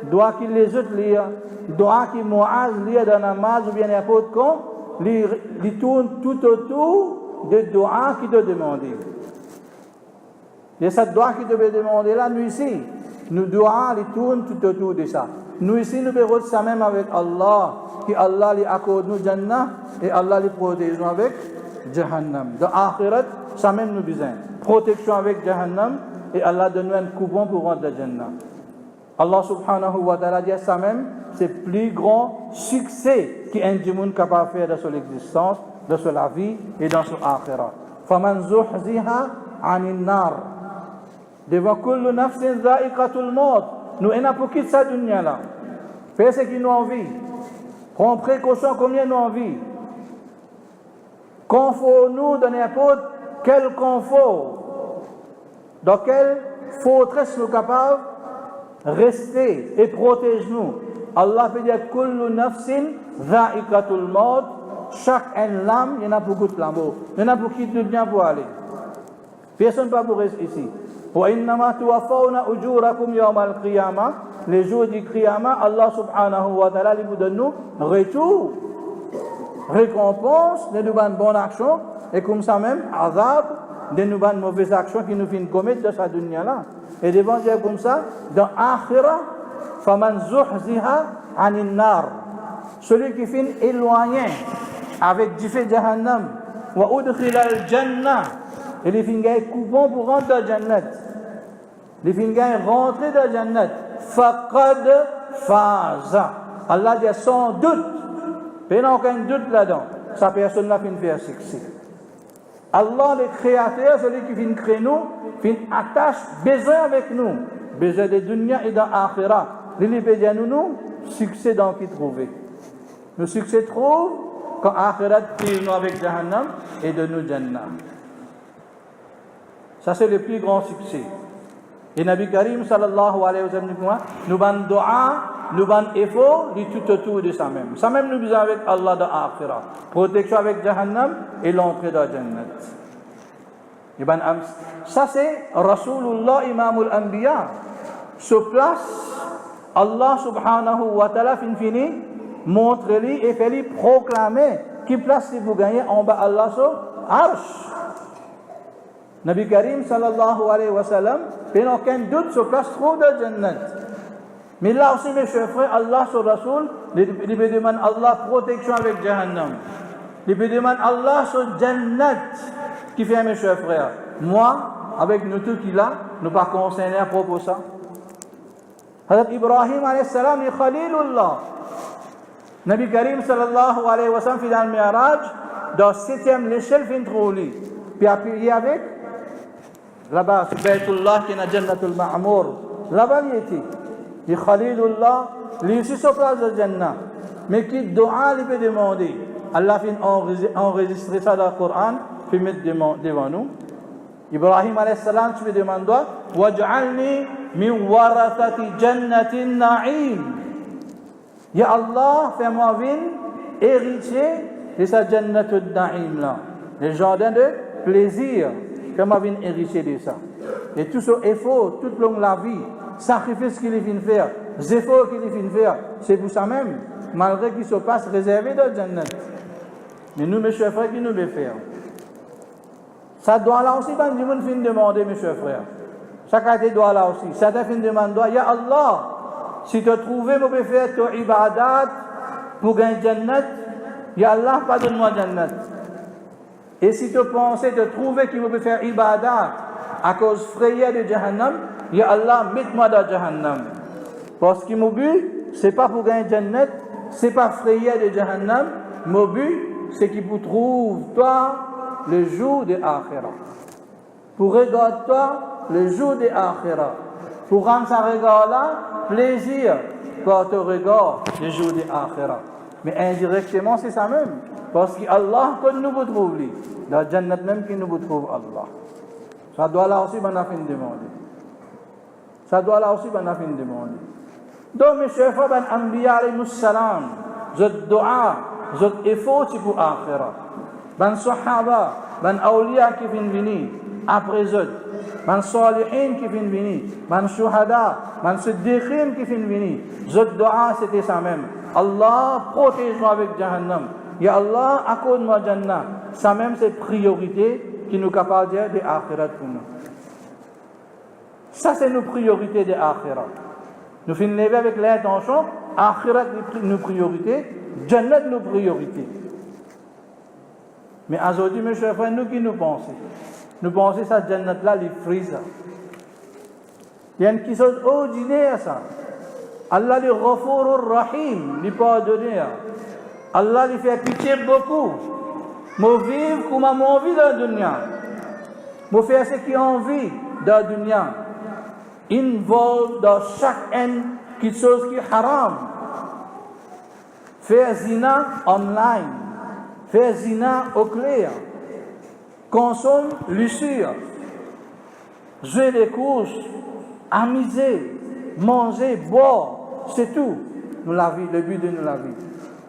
doigt qui les autres lire, doigt qui Muaz lire dans la namaz ou bien n'importe quoi, il tourne tout autour de doigt qui te demande. Et cette doigt qui te demande là, nous ici, nous doigt, il tourne tout autour de ça. Nous ici, nous verrons ça même avec Allah, que Allah lui accorde nous Jannah et Allah lui protège avec Jahannam. Dans l'akhirat, ça même nous besoin. Protection avec Jahannam et Allah donne un coupon pour rentrer dans Jannah. Allah subhanahu wa ta'ala dit ça même, c'est le plus grand succès qu'un monde capable de faire dans son existence, dans sa vie et dans son akhirah. فَمَنْ زُحْزِهَا عَنِ النَّارِ devant kullu nafsin za'iqatul maut. Nous n'avons pas quitté cette dunya-là. Fais ce qui nous envie. Prends précaution combien nous envie. Confort-nous de n'importe quel confort. Dans quelle forteresse nous sommes capables de rester et protéger-nous. Allah peut dire kullu nafsin za'iqatul maut. Chaque âme, il y en a beaucoup de flambeaux. Il y en a beaucoup de bien pour aller. Personne ne peut pas rester ici. وَإِنَّمَا تُوَفَّوْنَ أُجُورَكُمْ يَوْمَ الْقِيَامَةِ les jours du Qiyamah, Allah subhanahu wa ta'ala vous donne nous retour, récompense de nos bonnes actions et comme ça même, azab de nos mauvaises actions qui nous viennent commettre dans cette dunya-là. Et devant Dieu comme ça, dans Akhira, فَمَنْ زُحْزِهَا عَنِ النَّارِ celui qui finit éloigné avec du feu Jahannam, وَأُدْخِلَ الْجَنَّةِ et les fingailles coupons pour rentrer dans le Jannat. Les fingailles rentrer dans le Jannat. Faqad faza. Allah dit sans doute. Il n'y a aucun doute là-dedans. Sa personne n'a pas fait succès. Allah, le créateur, celui qui vient créer nous, vient attache besoin avec nous. Besoin de dunya et dans l'akhirah. Il peut dire nous, succès dans qui trouver. Le succès trouve quand l'akhirah tire nous avec Jahannam et de nous Jannah. Ça, c'est le plus grand succès. Et Nabi Karim, sallallahu alayhi wa sallam, nous avons dua, nous avons effort, du tout autour de ça même. Ça même, nous besoin avec Allah dans l'Akhirah. Protection avec Jahannam et l'entrée dans Jannat. Ça, c'est Rasulullah, Imamul Anbiya. Sur place, Allah subhanahu wa ta'ala, fini, montre-lui et fait-lui proclamer qui place si vous gagnez en bas Allah sur Arsh. Nabi Karim sallallahu alayhi wa sallam, il n'y a aucun doute sur place trop de Jannat. Mais là aussi, mes chers frères, Allah sur Rasoul, il peut demander Allah protection avec Jahannam. Il peut demander Allah sur Jannat, qui fait mes chers frères. Moi, avec nous tous qui là, nous pas concernés à propos de ça. Hazrat Ibrahim alayhi salam, il est Khalilullah. Nabi Karim sallallahu alayhi wa sallam, dans le Mi'raj, dans 7e l'échelle, il trouve lui. Puis appuyé avec là-bas, c'est Baytullah qui est dans Jannatul Ma'amour. Là-bas, il était. Il est Khalilullah, lui aussi sur place de Jannah. Mais qui doit lui peut demander. Allah a enregistré ça dans le Coran, puis mettre devant nous. Ibrahim alayhi salam, tu me demandes, Waj'alni min warathati jannatin na'im. Ya Allah, fais-moi héritier de sa Jannatul Na'im là. Le jardin de plaisir. Fais-moi héritier de ça. Et tout ce effort, toute longue la vie, sacrifice qu'il vient faire, les efforts qu'il vient faire, c'est pour ça même, malgré qu'il se passe réservé dans le Jannat. Mais nous, mes chers frères, qui nous devons faire? Ça doit là aussi, quand du monde vient demander, mes chers frères. Chacun doit là aussi. Certains viennent demander, Ya Allah, si tu as trouvé, je peux faire ton ibadat pour gagner Jannat, Ya Allah, pardonne-moi Jannat. Et si tu pensais te trouver qu'il peut faire ibadat à cause frayeur de Jahannam, Ya Allah, mets-moi dans Jahannam. Parce que mon but, c'est pas pour gagner Jannat, c'est pas frayeur de Jahannam. Mon but, c'est qu'il vous trouve, toi, le jour de Akhira. Pour regarder toi, le jour de Akhira. Pour rendre sa regard-là, plaisir, quand tu regardes le jour de Akhira. Mais indirectement, c'est ça même. Parce que Allah, quand nous vous trouvons, dans le Jannat même, qui nous vous trouve Allah. Ça doit là aussi, on a fait une demande. Ça doit là aussi, on a fait une demande. Donc, mes chers frères, ben Anbiya alayhi salam, zot dua, zot effort, c'est pour Akhira. Ben Sahaba, ben Awliya qui viennent venir, après zot. Ben Salihin qui viennent venir, ben Shuhada, ben Siddiqin qui viennent venir. Zot dua, c'était ça même. Allah, protège-moi avec Jahannam. Ya Allah, accorde-moi Jannah. Ça même, c'est priorité qui nous capable de dire de Akhirat pour nous. Ça, c'est nos priorités de Akhirat. Nous finissons lever avec l'intention, Akhirat nos priorités, Jannat nos priorités. Mais aujourd'hui, mes chers frères, nous qui nous pensons? Nous pensons que cette Jannat-là, les frise. Il y a une chose ordinaire ça. Allah le Ghafurur Rahim, lui pardonner. Allah lui fait pitié beaucoup. Moi vivre comme moi envie dans la dunya. Moi faire ce qui envie dans la dunya. Involve dans chaque quelque chose qui est haram. Faire zina online. Faire zina au clair. Consomme l'usure. Jouer les courses. Amuser. Manger. Boire. C'est tout. Nous la vie, le but de nous la vie.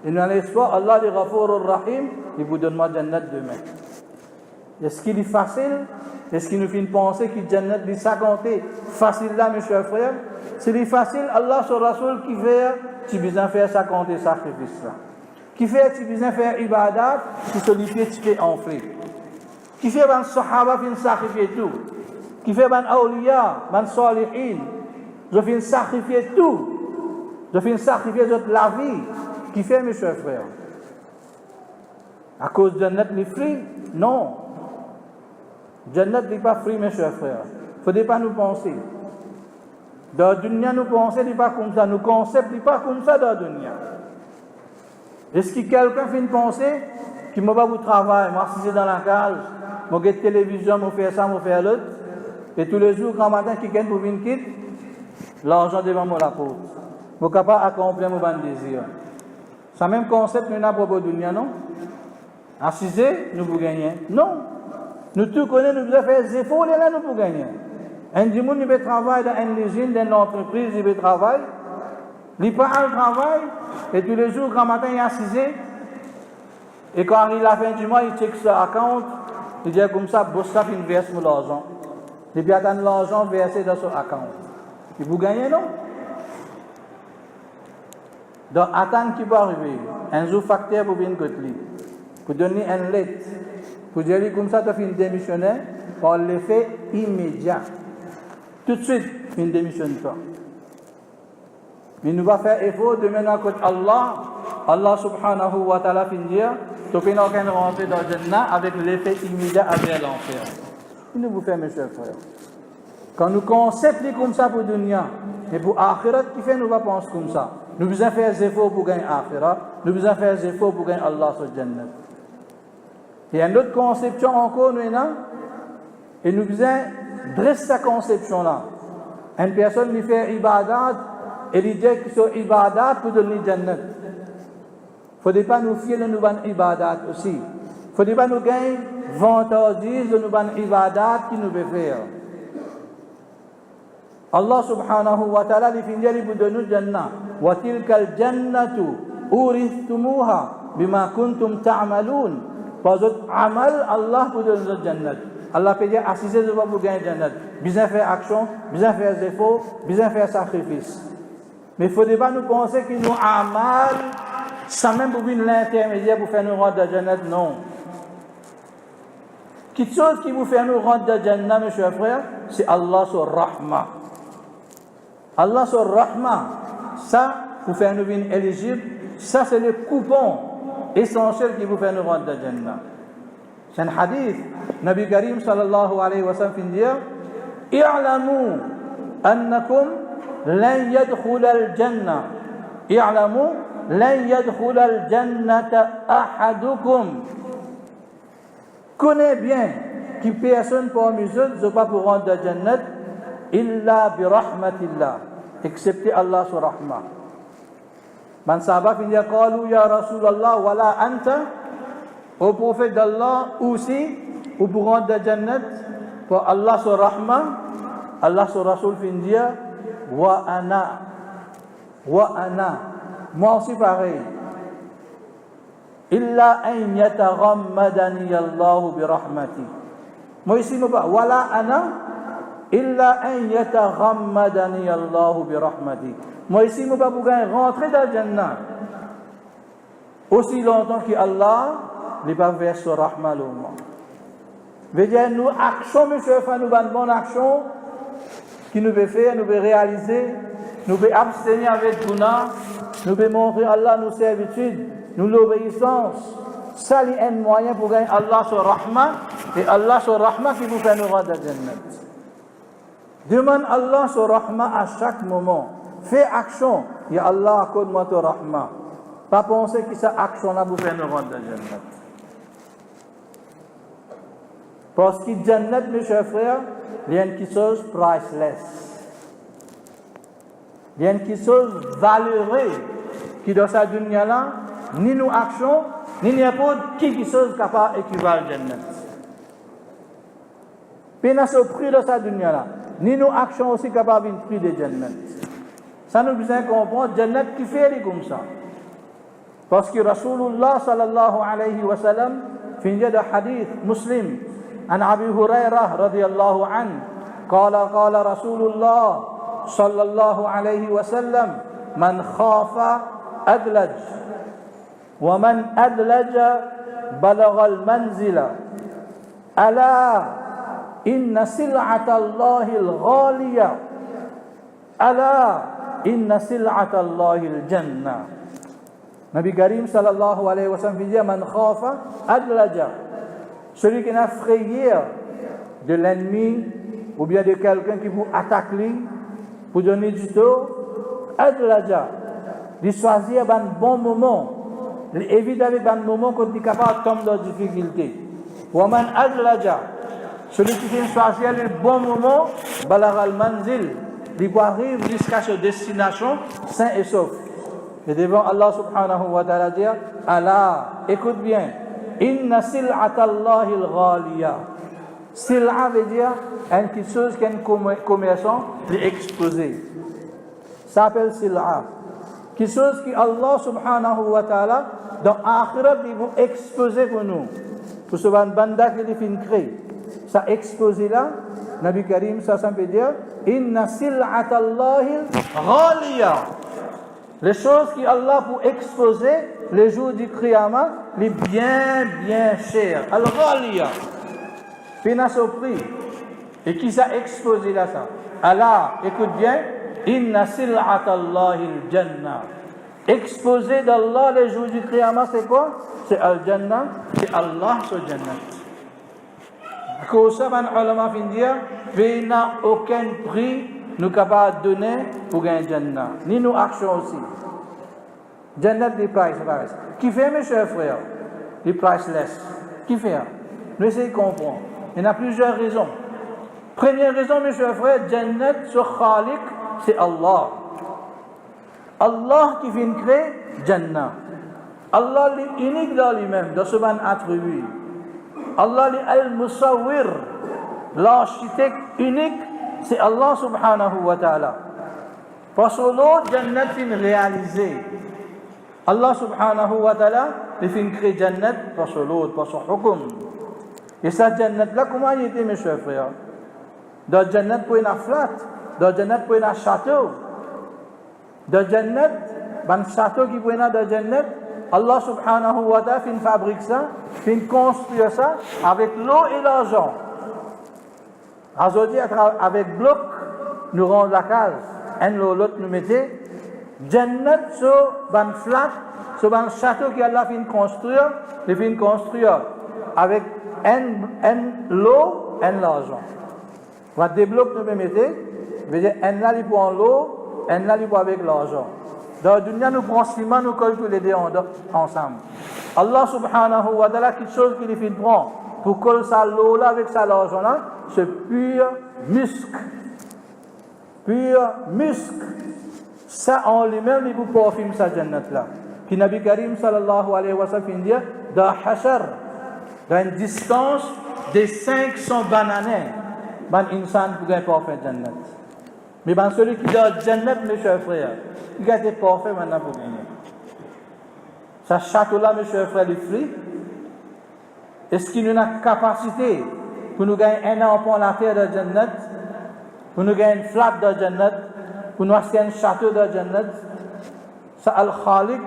Et dans l'espoir, Allah le Ghafurur Rahim, il vous donne Jannat demain. Est-ce qu'il est facile? Est-ce qu'il nous fait penser que Jannat est 50 facile là, mes chers frères? C'est facile, Allah sur Rasoul qui fait, tu besoin faire 50 sacrifices là. Qui fait, tu besoin faire ibadat, qui solifie, tu fais enfler. Qui fait, ban sahaba, fin sacrifier tout. Qui fait, ban awliya, ban salihin. Je viens sacrifier tout. Je viens sacrifier toute la vie. Qui fait, mes chers frères? À cause de Jannat les fruits? Non. Jannat n'est pas fruit, mes chers frères. Il ne faut pas nous penser. Dans la dunya, nous pensons pas comme ça. Nos concepts n'est pas comme ça dans la dunya. Est-ce que quelqu'un fait une pensée qui m'a pas vous travail, m'a assisé dans la cage, m'a regardé télévision, m'a fait ça, m'a fait l'autre, et tous les jours, quand matin, quelqu'un pour venir quitter, l'argent devant moi la porte. Vous n'êtes pas accomplir mon désir. C'est le même concept nous avons à propos de dunya, non? Assisé, nous pouvons gagner. Non. Nous tous connaissons, nous devons faire des efforts, là, nous pouvons gagner. Un du monde, il peut travailler dans une usine, dans une entreprise, il peut travailler. Il part au travail, et tous les jours, quand matin, il est assisé. Et quand arrive la fin du mois, il check son compte, il dit comme ça, boss ça, il verse l'argent. Et puis, attend l'argent versé dans son compte. Et vous gagnez, non? Donc, attendre qui peut arriver. Un jour, facteur pour venir côté. Pour donner un lettre. Pour dire comme ça, tu as fait une démissionnaire par l'effet immédiat. Tout de suite, il ne démissionne pas. Mais nous va faire effort de mener à côté Allah. Allah subhanahu wa ta'ala finit dire, tu peux pas rentrer dans le Jannah avec l'effet immédiat avec l'enfer. Il nous vous fait, mes chers frères. Quand nous conceptons comme ça pour dunya, et pour akhirat, qui fait nous va penser comme ça. Nous devons faire des efforts pour gagner akhirat. Nous devons faire des efforts pour gagner Allah sur le Jannah. Il y a une autre conception encore, nous, et nous devons dresser cette conception-là. Une personne qui fait ibadat, elle dit que c'est ibadat pour donner Jannat. Il ne faut pas nous fier de nous ban ibadat aussi. Il ne faut pas nous gagner vantardise de nous ban ibadat qui nous veut faire. Allah subhanahu wa ta'ala lui finit pour donner Jannat. Wa tilkal jannatu urithumuha bima kuntum ta'malun. Par votre amal, Allah pour donner notre Jannat. Allah peut dire, assisez de vous pour gagner Jannat. Bien faire action, bien faire des efforts, bien faire sacrifice. Mais il ne faut pas nous penser que nous amal, sans même pour l'intermédiaire pour faire nous rendre de Jannat, non. Quelque chose qui vous fait nous rendre de Jannat, mes chers frères, c'est Allah sur Rahma. Allah sur Rahma, ça, vous fait nous venir éligible, ça c'est le coupon essentiel qui vous fait nous rendre de Jannah. C'est un hadith, Nabi Karim sallallahu alayhi wa sallam finit dire, i'lamu annakum lan yadkhul al-jannah. I'lamu lan yadkhul al-jannata ahadukum. Connais bien que personne parmi eux ne va pas pour rendre de Jannah illa bi rahmatillah, excepté Allah sur rahma. Man sahaba finit dire, qalu ya Rasulallah wala anta. Au prophète d'Allah aussi, ou pour rendre de Jannat, pour Allah sur Rahma, Allah sur Rasoul finit dire, wa ana, moi aussi pareil. Illa an yataghammadani Allahu bi rahmati. Moi ici, moi pas, wala ana, illa an yataghammadani Allahu bi rahmati. Moi ici, moi pas pour rentrer dans Jannat. Aussi longtemps que Allah les pas vers ce rahma l'umma. Veut dire nous action, monsieur frère, nous avons une bonne action qui nous veut faire, nous veut réaliser, nous veut abstenir avec guna, nous veut montrer Allah nos servitudes, nous l'obéissance. Ça c'est un moyen pour gagner Allah sur rahma et Allah sur rahma qui vous fait nous rendre à Jannat. Demande Allah son rahma à chaque moment. Fais action. Ya Allah, accorde-moi ton rahma. Pas penser que cette action-là vous fait nous rendre dans le Jannat. Parce que Jannat, mes chers frères, il y a une chose priceless. Il y a une chose valeureuse qui dans cette dunya-là, ni nos actions, ni n'importe qui chose capable d'équivalent Jannat. Puis nous sommes pris dans cette dunya-là, ni nos actions aussi capables de prix de Jannat. Ça nous besoin comprendre Jannat qui fait comme ça. Parce que Rasulullah sallallahu alayhi wa sallam, في جد حديث مسلم عن أبي هريرة رضي الله عنه قال رسول الله صلى الله عليه وسلم من خاف أدلج ومن أدلج بلغ المنزل ألا إن سلعة الله الغالية ألا إن سلعة الله الجنة. Nabi Karim sallallahu alayhi wa sallam dit man khafa adlaja, celui qui n'a frayeur de l'ennemi ou bien de quelqu'un qui vous attaque lui pour donner du tort, adlaja, il choisit un bon moment, il évite avec un moment quand il est capable de tomber dans la difficulté. Wa man adlaja, celui qui vient choisir le bon moment, balagha al-manzil, il doit arriver jusqu'à sa destination sain et sauf. Et devant Allah subhanahu wa ta'ala dire, Allah, écoute bien, inna sil'atallahi al-ghaliya. Sil'a veut dire quelque chose qu'un commerçant peut exposer. Ça s'appelle sil'a. Quelque chose que Allah subhanahu wa ta'ala dans l'akhirat il vous exposer pour nous. Pour ce banda qui est fin créé. Ça exposé là, Nabi Karim ça veut dire, inna sil'atallahi al-ghaliya. Les choses qu'Allah pour exposer les jours du Qiyamah, les bien chères. Al-Ghaliya. Puis n'a surpris. Et qui s'est exposé là ça? Allah, écoute bien. Inna sil'atallahi al-jannah. Exposé d'Allah les jours du Qiyamah, c'est quoi? C'est al-jannah. C'est Allah sur jannah. Comme ça, les ulama fin dire, il n'y a aucun prix nous capables de donner pour gagner Jannah. Ni nos actions aussi. Jannah des prices. Qui fait, mes chers frères? Les priceless. Qui fait? Nous essayons de comprendre. Il y en a plusieurs raisons. Première raison, mes chers frères, Jannah sur Khalik, c'est Allah. Allah qui vient créer Jannah. Allah est unique dans lui-même, dans ce ban attribut. Allah est al-Musawwir, l'architecte unique. C'est Allah subhanahu wa ta'ala. Parce que l'autre Jannat fin réalisé. Allah subhanahu wa ta'ala, il fin créer Jannat parce que l'autre, parce que hukum. Et cette Jannat là, comment il était, mes chers frères? Dans Jannat pour une flat, dans Jannat pour un château. Dans Jannat, un château qui pour dans Jannat, Allah subhanahu wa ta'ala fin fabrique ça, fin construire ça avec l'eau et l'argent. Aujourd'hui, avec bloc, nous rendons la case. Un l'autre nous mettait. Jannat sur un flat, sur un château qui Allah fin construire, il fin construire avec l'eau et l'argent. On des blocs nous mettez, veut dire un là il prend l'eau, un là il prend avec l'argent. Dans le dunya nous prenons ciment, nous collons tous les deux ensemble. Allah subhanahu wa ta'ala, quelque chose qu'il fin prend pour coller ça l'eau là avec ça l'argent là. C'est pur musc. Pur musc. Ça en lui-même, il vous parfume sa jannat là. Puis Nabi Karim sallallahu alayhi wa sallam dit, dans Hashar, dans une distance de 500 bananes, ban insan pour gagner parfum jannat. Mais ban celui qui dans jannat, mes chers frères, il a été parfait maintenant pour gagner. Ça château là, mes chers frères, les fruits. Est-ce qu'il nous a capacité pour nous gagner un an pour la terre de Jannat, pour nous gagner une flat de Jannat, pour nous acheter un château de Jannat? Ça, Al-Khaliq,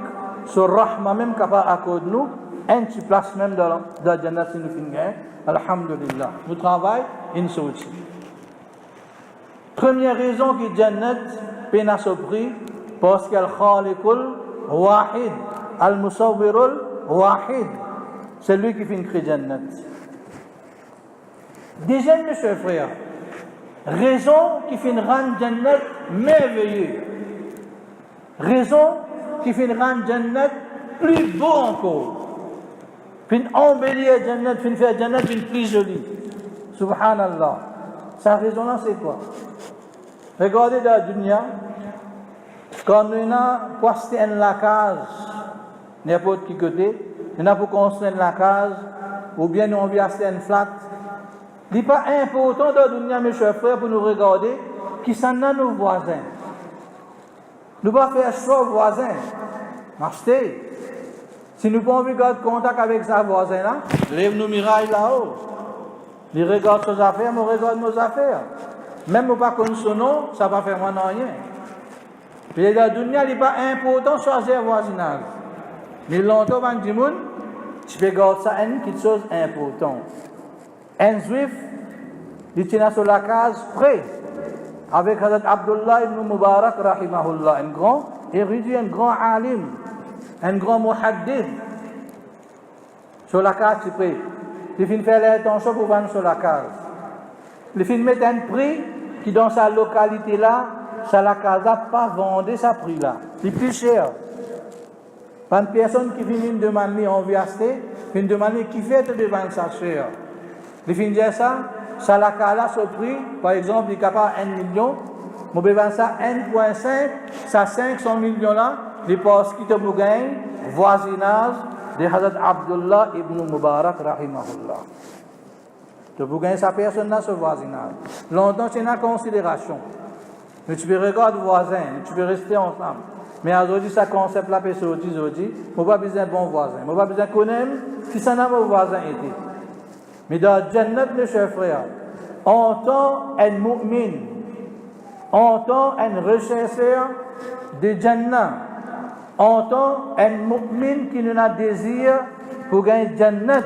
ce rahma même capable d'accorder nous, un petit place même dans Jannat si nous finissons. Alhamdulillah. Nous travaillons, une chose. Première raison que Jannat peine à s'offrir, parce qu'Al-Khaliqul Wahid, Al-Musawwirul Wahid, c'est lui qui finit créer Jannat. Déjà, mes chers frères, raison qui fait rendre Jannat merveilleux. Raison qui fait rendre Jannat plus beau encore. Puis embellir Jannat, puis faire Jannat une plus jolie. Subhanallah. Sa raison là, c'est quoi? Regardez dans la dunya, quand on a posté la case, n'importe qui côté, on a pour construire la case, ou bien on vient acheter une flat. Il n'est pas important dans la dunya, mes chers frères, pour nous regarder qui sont nos voisins. Nous ne pouvons pas faire choix aux voisins. Acheter. Si nous pouvons garder contact avec sa voisin là, lève-nous miraille là-haut. Il regarde ses affaires, nous regarde nos affaires. Même si nous ne connaissons pas son nom, ça ne va faire rien. Puis dans la dunya, il n'est pas important de choisir le voisinage. Mais longtemps, quand tu peux garder ça une petite chose importante. Un juif, il tient sur la case près, avec Hazrat Abdullah ibn Mubarak, rahimahullah, un grand érudit, un grand alim, un grand muhaddith. Sur la case, c'est près. Il finit faire l'intention pour vendre sur la case. Il finit mettre un prix qui, dans sa localité là, ça la case n'a pas vendu ce prix là. C'est plus cher. Pas une personne qui vient me demander on veut acheter, vient me demander qui fait de vendre ça cher. Il finit dire ça la case là, ce prix, par exemple, il est capable 1 million, je vais vendre ça 1,5, ça 500 millions là, les postes qui te vous gagnent, voisinage de Hazrat Abdullah ibn Mubarak, rahimahullah. Tu peux gagner sa personne dans ce voisinage. Longtemps, c'est une considération. Mais tu peux regarder le voisin, tu peux rester ensemble. Mais aujourd'hui, ce concept-là peut sortir aujourd'hui. Je n'ai pas besoin d'un bon voisin. Je n'ai pas besoin de connaître qui s'en a mon voisin été. Mais dans le Jannat, mes chers frères, en tant un mu'min, en tant un rechercheur de Jannat, en tant un mu'min qui nous a désir pour gagner Jannat,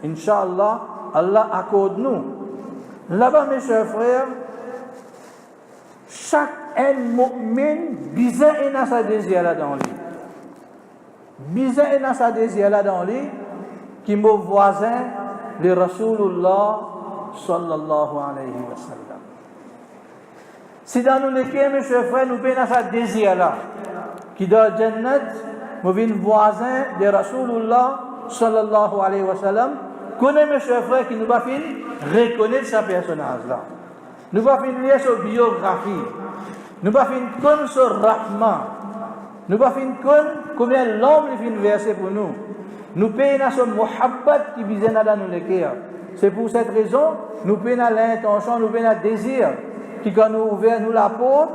Inch'Allah, Allah accorde-nous. Là-bas, mes chers frères, chaque mu'min, bizarre et n'a sa désir là dans lui. Bizarre et n'a sa désir là dans lui, qui mon voisin, le Rasulullah sallallahu alayhi wa sallam. Si dans nous les cas, mes chers frères, nous avons sa désir là, qui dans le Jannat, nous avons voisin de Rasulullah sallallahu alayhi wa sallam, connaît mes chers frères qui nous va faire reconnaître ce personnage-là. Nous va faire lire sa biographie. Nous va faire connaître son rahman. Nous va faire connaître combien l'homme est versé pour nous. Nous payons son muhabbat qui vise dans nous les cœurs. C'est pour cette raison, nous payons l'intention, nous payons le désir qui quand nous ouvert nous la porte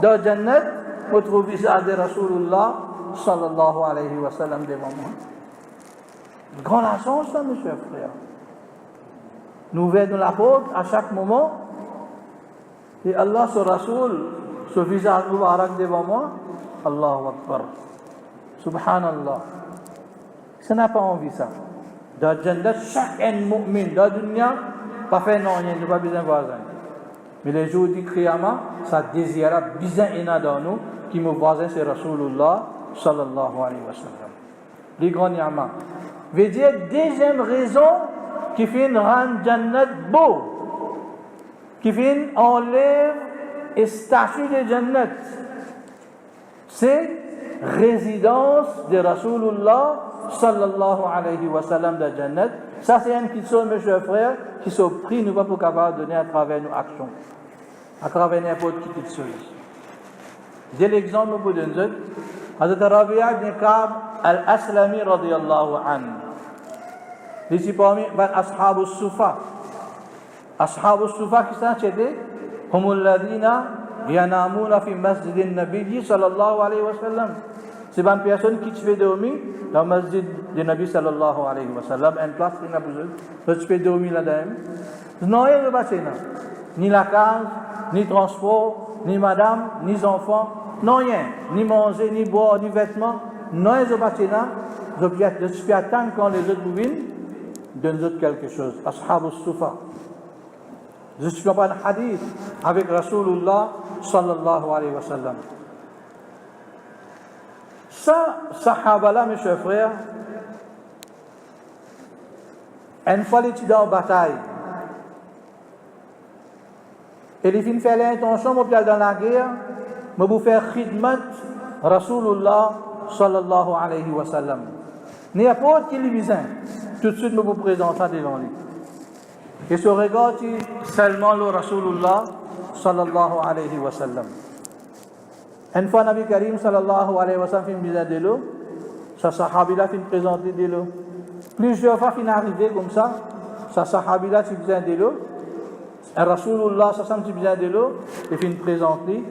dans Jannat, pour trouver ça de Rasulullah sallallahu alayhi wa sallam devant moi. Grand la chance, ça, mes chers frères. Nous ouvrons la porte à chaque moment. Et Allah, ce Rasoul, ce visage Mubarak devant moi, Allahu Akbar. Subhanallah. Ça n'a pas envie, ça. Dans le Jannat, chaque mu'min, dans la dunya, pas fait non, il n'y a pas besoin de voisin. Mais les jours du Qiyamah, ça désirera bien dans nous, qui me voisin, c'est Rasulullah sallallahu alayhi wa sallam. Les grands ni'ama. Veut dire, deuxième raison qui fait rendre Jannat beau, qui fait enlève et statue de Jannat, c'est résidence de Rasulullah sallallahu alayhi wa sallam de Jannat. Ça, c'est une petite chose, mes chers frères, qui sont pris, nous pas pour capable de donner à travers nos actions, à travers n'importe quelle petite chose. J'ai l'exemple pour donner. Hazrat Rabi'a ibn Ka'b al-Aslami radiyallahu anhu. Ici parmi ashab al-Sufa. Ashab al-Sufa qui sont chez هم الذين ينامون في مسجد النبي صلى الله عليه وسلم. C'est une personne qui fait dormir dans le masjid du Nabi sallallahu alayhi wa sallam, une place qui n'a pas besoin. Tu peux dormir là-dedans. Non, il n'y a pas de ni la case, ni transport, ni madame, ni enfants, non rien, ni manger, ni boire, ni vêtements. Non, il n'y a pas de je peux attendre quand les autres viennent, donne-nous quelque chose. Ashab al-Sufa. Je suis pas un hadith avec Rasulullah sallallahu alayhi wa sallam. Ça, sahaba-là, mes chers frères, une fois ils étaient en bataille, et les fins faire l'intention de dans la guerre, je vais faire khidmat Rasulullah sallallahu alayhi wa sallam. N'importe qui lui vient, tout de suite je vais vous présenter devant lui. Et ce regard seulement le Rasulullah sallallahu alayhi wa sallam. Une fois Nabi Karim sallallahu alayhi wa sallam fin vient de l'eau, sa sahabila fin présenter de l'eau. Plusieurs fois fin arrivé comme ça, sa sahabila fin vient de l'eau. Rasulullah sallallahu alayhi wa sallam et fin présenter.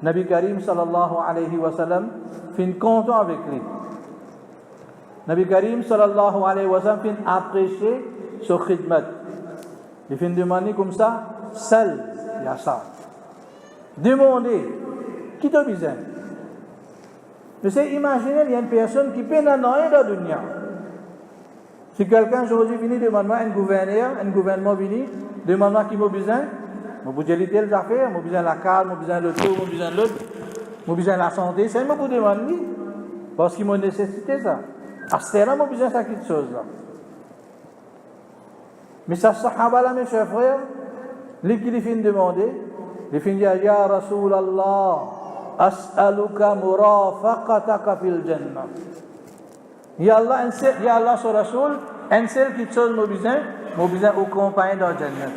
Nabi Karim sallallahu alayhi wa sallam fin content avec lui. Nabi Karim sallallahu alayhi wa sallam fin apprécié ce khidmat. Il fin demander comme ça, seul, il y a ça. Demandez, qui te besoin? Mais c'est imaginer, il y a une personne qui peine à rien dans la dunya. Si quelqu'un aujourd'hui vient demander à un gouvernement vient demander qui m'a besoin, je vais dire telles affaires, je besoin de la carte, je besoin de l'auto, je besoin de l'autre, je besoin de la santé, c'est moi pour demander, parce qu'il m'a nécessité ça. À ce terrain, je besoin de ça quelque chose là. Mais ça, sahaba là, mes chers frères, les qui fin demander, les fin dire, Ya Rasulallah, as'aluka murafaqataka fil jannah. Ya Allah, sur Rasoul, un seul qui chose mon besoin au compagnie dans le Jannat.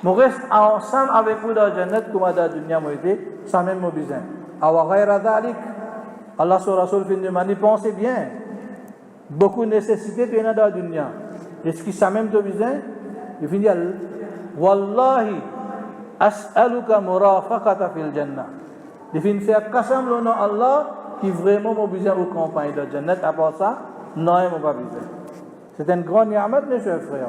Je reste ensemble avec vous dans le Jannat, comme dans la dunya, ça même mon besoin. Awa ghayra dhalik, Allah sur Rasoul fin demander, pensez bien, beaucoup de nécessités dans la dunya. Est-ce que ça même te besoin? Il finit Wallahi as'aluka murafaqata fil jannah. Il finit faire qasam le nom Allah qui vraiment m'a besoin au compagnie de Jannat. À part ça, non, il m'a pas besoin. C'est une grande ni'mat, mes chers frères.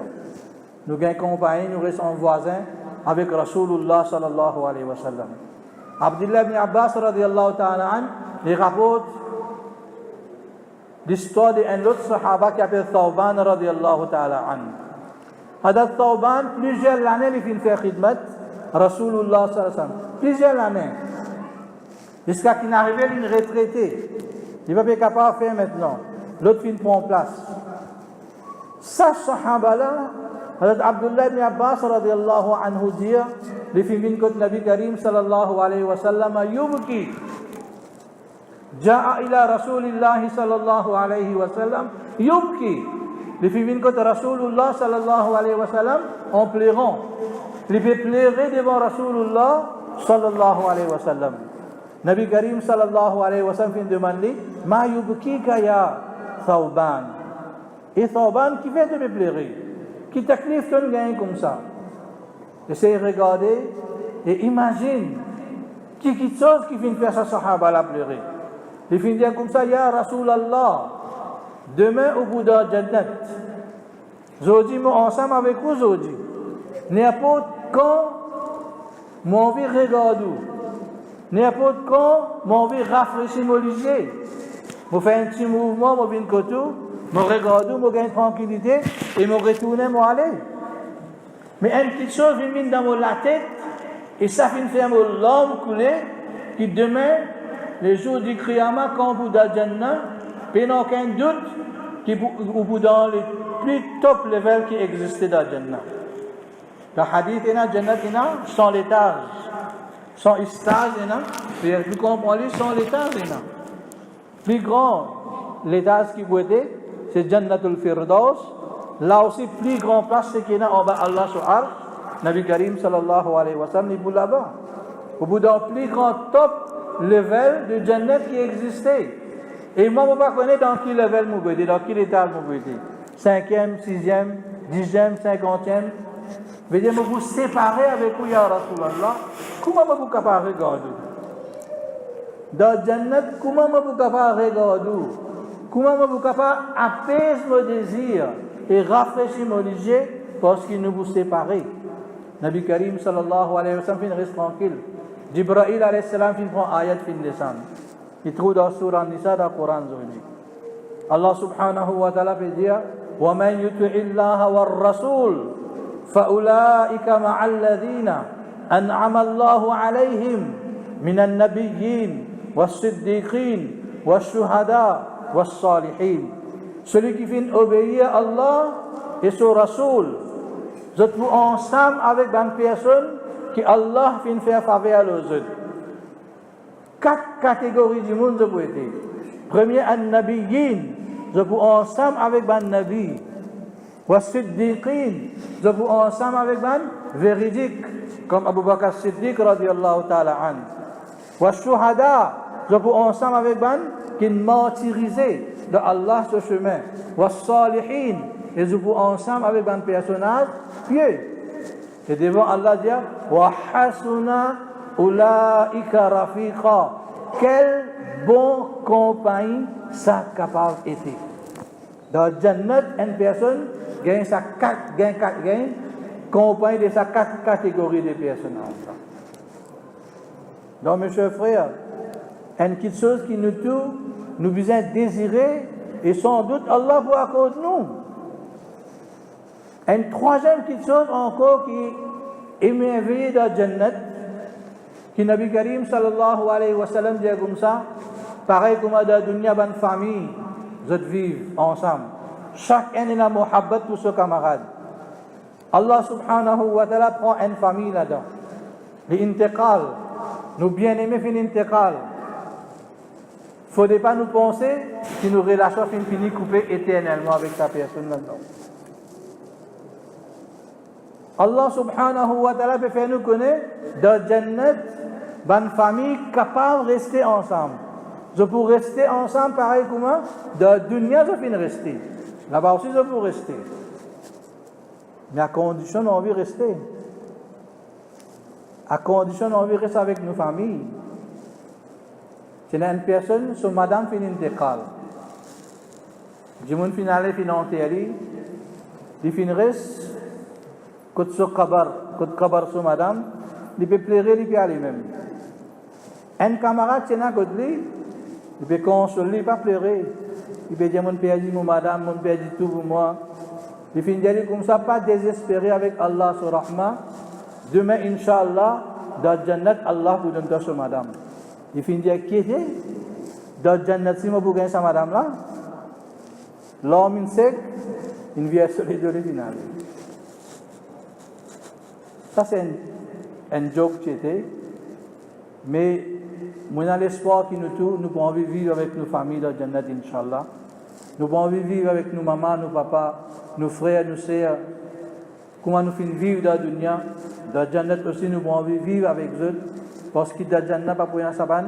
Nous gagnons compagnie, nous restons voisins avec Rasulullah sallallahu alayhi wa sallam. Abdullah ibn Abbas radiyallahu ta'ala an, il rapporte l'histoire d'un autre sahaba qui s'appelle Thawban radiyallahu ta'ala an. Hadat Thawban, plusieurs années, il fait faire khidmat Rasulullah sallallahu alayhi wa sallam. Plusieurs années. Jusqu'à qu'il n'arrive à une retraité. Il va pas être capable de faire maintenant. L'autre film prend place. Ça, sahaba là, Hadat Abdullah ibn Abbas radiyallahu anhu dit, les films que Nabi Karim sallallahu alayhi wa sallam yubki. جاء إلى رسول الله صلى الله عليه وسلم يبكي. Les filles que Rasulullah sallallahu alayhi wa sallam en pleurant. Il fait pleurer devant Rasulullah sallallahu alayhi wa sallam. Nabi Karim sallallahu alayhi wa sallam fait demander Ma yubkika ya Thawban. Et Thawban qui fait te pleurer, qui t'accliffe ton gain comme ça. Essayez de regarder et imagine qui chose qui vient faire sa sahaba la pleurer. Il finit dire comme ça, Ya Rasulallah, demain au bout de la Jannat, aujourd'hui, moi ensemble avec vous aujourd'hui, n'importe quand, moi envie de regarder, n'importe quand, moi envie de rafraîchir mon lycée, moi faire un petit mouvement, moi viens de côté, moi regarde, moi gagne tranquillité, et moi retourne, moi aller. Mais une petite chose vient dans la tête, et ça finit faire mon larme couler, qui demain, les jours du Qiyamah, quand vous dans Jannah, il n'y a aucun doute que vous dans les plus top levels qui existaient dans Jannah. Dans le hadith, il y a Jannah, il y a 100 étages. 100 étages, vous comprenez, 100 étages, il y a. Plus grand, l'étage qui vous était, c'est Jannatul Firdaus. Là aussi, plus grand place, c'est qu'il y a en bas Allah sur Arsh. Nabi Karim sallallahu alayhi wa sallam, il est là-bas. Au bout d'un plus grand top level de Jannat qui existait. Et moi, je ne sais pas connaître dans quel level je suis, dans quel étage je suis. 5e, 6e, 10e, 50e. Je veux dire, je vous séparer avec vous, Ya Rasulallah. Comment je suis capable de regarder? Dans Jannat, comment je suis capable de regarder? Comment je suis capable d'apaiser mon désir et rafraîchir mon léger parce qu'il nous vous séparer? Nabi Karim sallallahu alayhi wa sallam reste tranquille. Jibril alayhi salam prend ayat fin descendre. Il trouve dans Surah Nisa dans le Coran aujourd'hui. Allah subhanahu wa ta'ala peut dire وَمَنْ يُطِعِ اللَّهَ وَالرَّسُولَ فَأُولَٰئِكَ مَعَ الَّذِينَ أَنْعَمَ اللَّهُ عَلَيْهِمْ مِنَ النَّبِيِّينَ وَالصِّدِّيقِينَ وَالشُّهَدَاءِ وَالصَّالِحِينَ. Celui qui vient obéir à Allah et son Rasoul, vous êtes ensemble avec une personne que Allah fin faire faveur aux autres. 4 catégories du monde, je peux être. Premier, an-nabiyyin, je peux ensemble avec ban nabi. Wa siddiqin, je peux ensemble avec ban véridique, comme Abu Bakr Siddiq radiyallahu ta'ala an. Wa shuhada, je peux ensemble avec ban qui martyrisé de Allah ce chemin. Wa salihin, et je peux ensemble avec ban personnage pieux. Et devant Allah dire wa hasuna ulaika rafiqa. Quel bon compagnie ça capable été. Dans Jannat, une personne gagne sa 4 compagnie de sa 4 catégories de personnages. Donc mes chers frères, une petite chose qui nous touche, nous besoin désirer et sans doute Allah pour accorder nous. Une troisième petite chose encore qui est merveilleuse dans Jannat, qui Nabi Karim sallallahu alayhi wa sallam dit comme ça, pareil comme dans la dunya, dans famille, vous vivez ensemble. Chacun est la muhabbat pour ses camarades. Allah subhanahu wa ta'ala prend une famille là-dedans. L'intiqal, nous bien-aimés fin l'intiqal. Il ne faut pas nous penser que nos relations finissent coupées éternellement avec sa personne là-dedans. Allah subhanahu wa ta'ala peut faire nous connaître dans Jannat, une famille capable de rester ensemble. Je peux rester ensemble pareil comme dans la dunya, je peux rester. Là-bas aussi, je peux rester. Mais à condition qu'on veut rester. À condition qu'on veut rester avec nos familles. C'est une personne, son madame finit une décale. Du monde final finit en théorie. Il finit reste. Quand ce kabar sur madame, il peut pleurer, il peut aller même. Un camarade, c'est un côté, il peut consoler, il peut pas pleurer. Il peut dire, mon père dit, mon madame, mon père dit tout pour moi. Il finit de dire comme ça, pas désespéré avec Allah sur Rahma. Demain, Inch'Allah, dans Jannat, Allah vous donne sur madame. Il finit de dire, qui est dans Jannat, si vous gagnez sa madame là, l'homme in sec, une vie solide de l'finale. Ça, c'est un joke qui était. Mais, moi, dans l'espoir qui nous touche, nous pouvons vivre avec nos familles dans Jannat, Inch'Allah. Nous pouvons vivre avec nos mamans, nos papas, nos frères, nos sœurs. Comment nous finissons vivre dans la dunya. Dans Jannat aussi, nous pouvons vivre avec eux. Parce que dans Jannat, pas pour un saban,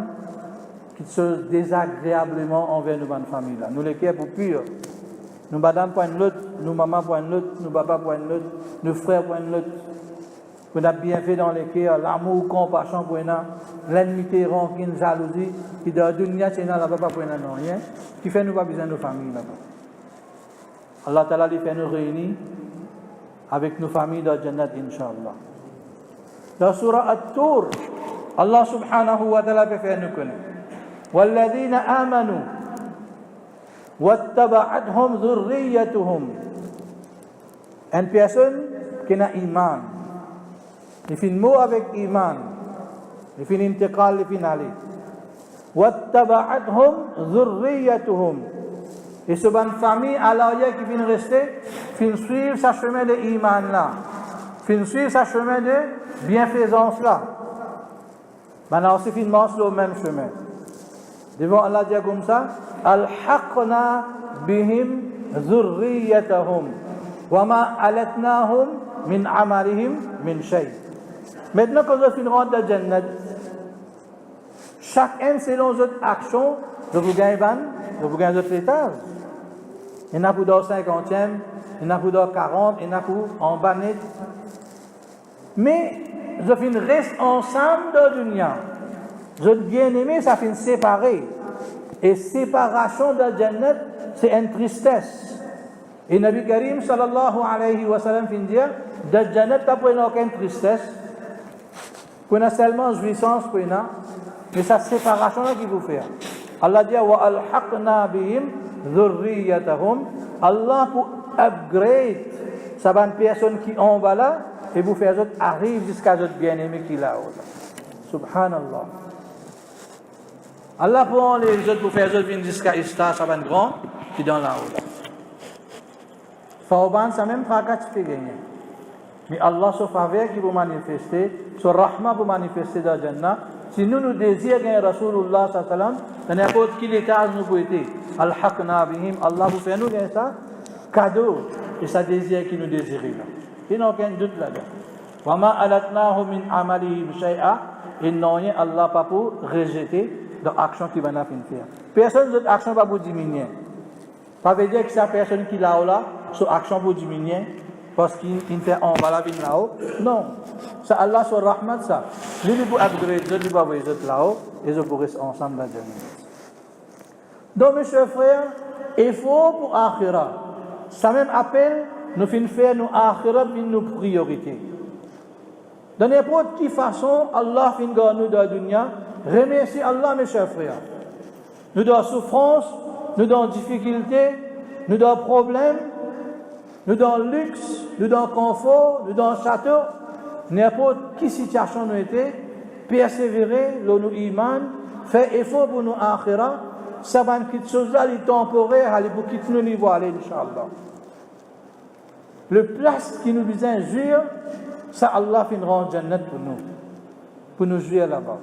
qui se désagréablement envers nos familles. Nous les cœurs pour pur. Nos madames pour une autre, nos mamans pour une autre, nos papas pour une autre, nos frères pour une autre. Qu'on a bien fait dans les cœurs, l'amour, compassion pour nous, l'ennemité, rancune, jalousie, qui dans la dunya, c'est là-bas pas pour nous, rien, qui fait nous pas besoin de nos familles là-bas. Allah Ta'ala lui fait nous réunir avec nos familles dans Jannat, Inch'Allah. Dans Surah At-Tur, Allah subhanahu wa ta'ala peut faire nous connaître. وَالَّذِينَ آمَنُوا وَاتَّبَعَتْهُمْ ذُرِّيَّتُهُمْ. Une personne qui a iman. Il fait un mot avec iman. Il fait un intiqal, il fait un aller. وَاتَّبَعَتْهُمْ ذُرِّيَّتُهُمْ. Et ce bonne famille, à l'arrière qui vient rester, fin suivre sa chemin de iman là. Fin suivre sa chemin de bienfaisance là. Maintenant aussi fin marche le même chemin. Devant Allah dit comme ça, Al-haqna bihim zurriyatahum. Wa ma alatnahum min amalihim min shay. Maintenant quand je finis rentre dans Jannat, chacun selon votre action, je vous gagne votre étage. Il y en a pour dans 50e, il y en a pour dans 40, il y en a pour en bas net. Mais je finis reste ensemble dans le dunya. Je bien-aimé, ça finit séparé. Et séparation de Jannat, c'est une tristesse. Et Nabi Karim sallallahu alayhi wa sallam finit dire, de Jannat, tu n'as aucune tristesse. Qu'on a seulement jouissance pour nous, mais c'est séparation là qui vous fait. Allah dit wa alhaqna bihim dhurriyyatahum. Allah pour upgrade sa bonne personne qui en bas là et vous faire autres arrive jusqu'à votre bien-aimé qui là haut. Subhanallah. Allah prend les autres pour faire autres venir jusqu'à Ista sa bonne grand qui dans là haut. Fauban ça même fracas fait gagner. Mais Allah se faveur qui vous manifester sur rahma pour manifester dans le Jannah. Si nous désirons gagner Rasulullah sallallahu alayhi wa sallam, dans n'importe quel étage nous pouvons être, al-haqna bihim, Allah vous fait nous gagner ça, cadeau, et ça désire qui nous désire. Il n'y a aucun doute là-dedans. Wa ma alatnahu min amalihim shay'a, et non rien Allah pas pour rejeter dans l'action qui va nous faire. Personne d'autre action pas pour diminuer. Pas veut dire que c'est la personne qui là là, son action pour diminuer parce qu'il fait en bas la vie là-haut. Non. C'est Allah sur rahmat ça. Lui pour upgrade, lui pour les autres là-haut et ils pourront ensemble dans le Jannah. Donc mes chers frères, il faut pour akhira. Ça même appelle nous faire nos akhira nos priorités. De n'importe quelle façon, Allah fait nous dans la dunya. Remercie Allah, mes chers frères. Nous dans souffrance, nous dans difficulté, nous dans problème, nous dans luxe, nous dans confort, nous dans château. N'importe quelle situation nous était, persévérer, nous iman, faire effort pour nous akhira. Ça va être quelque chose là, il est temporaire, pour quitter nous niveau aller, Inch'Allah. Le place qui nous injure, ça Allah fait une rendre Jannat pour nous jouer là-bas.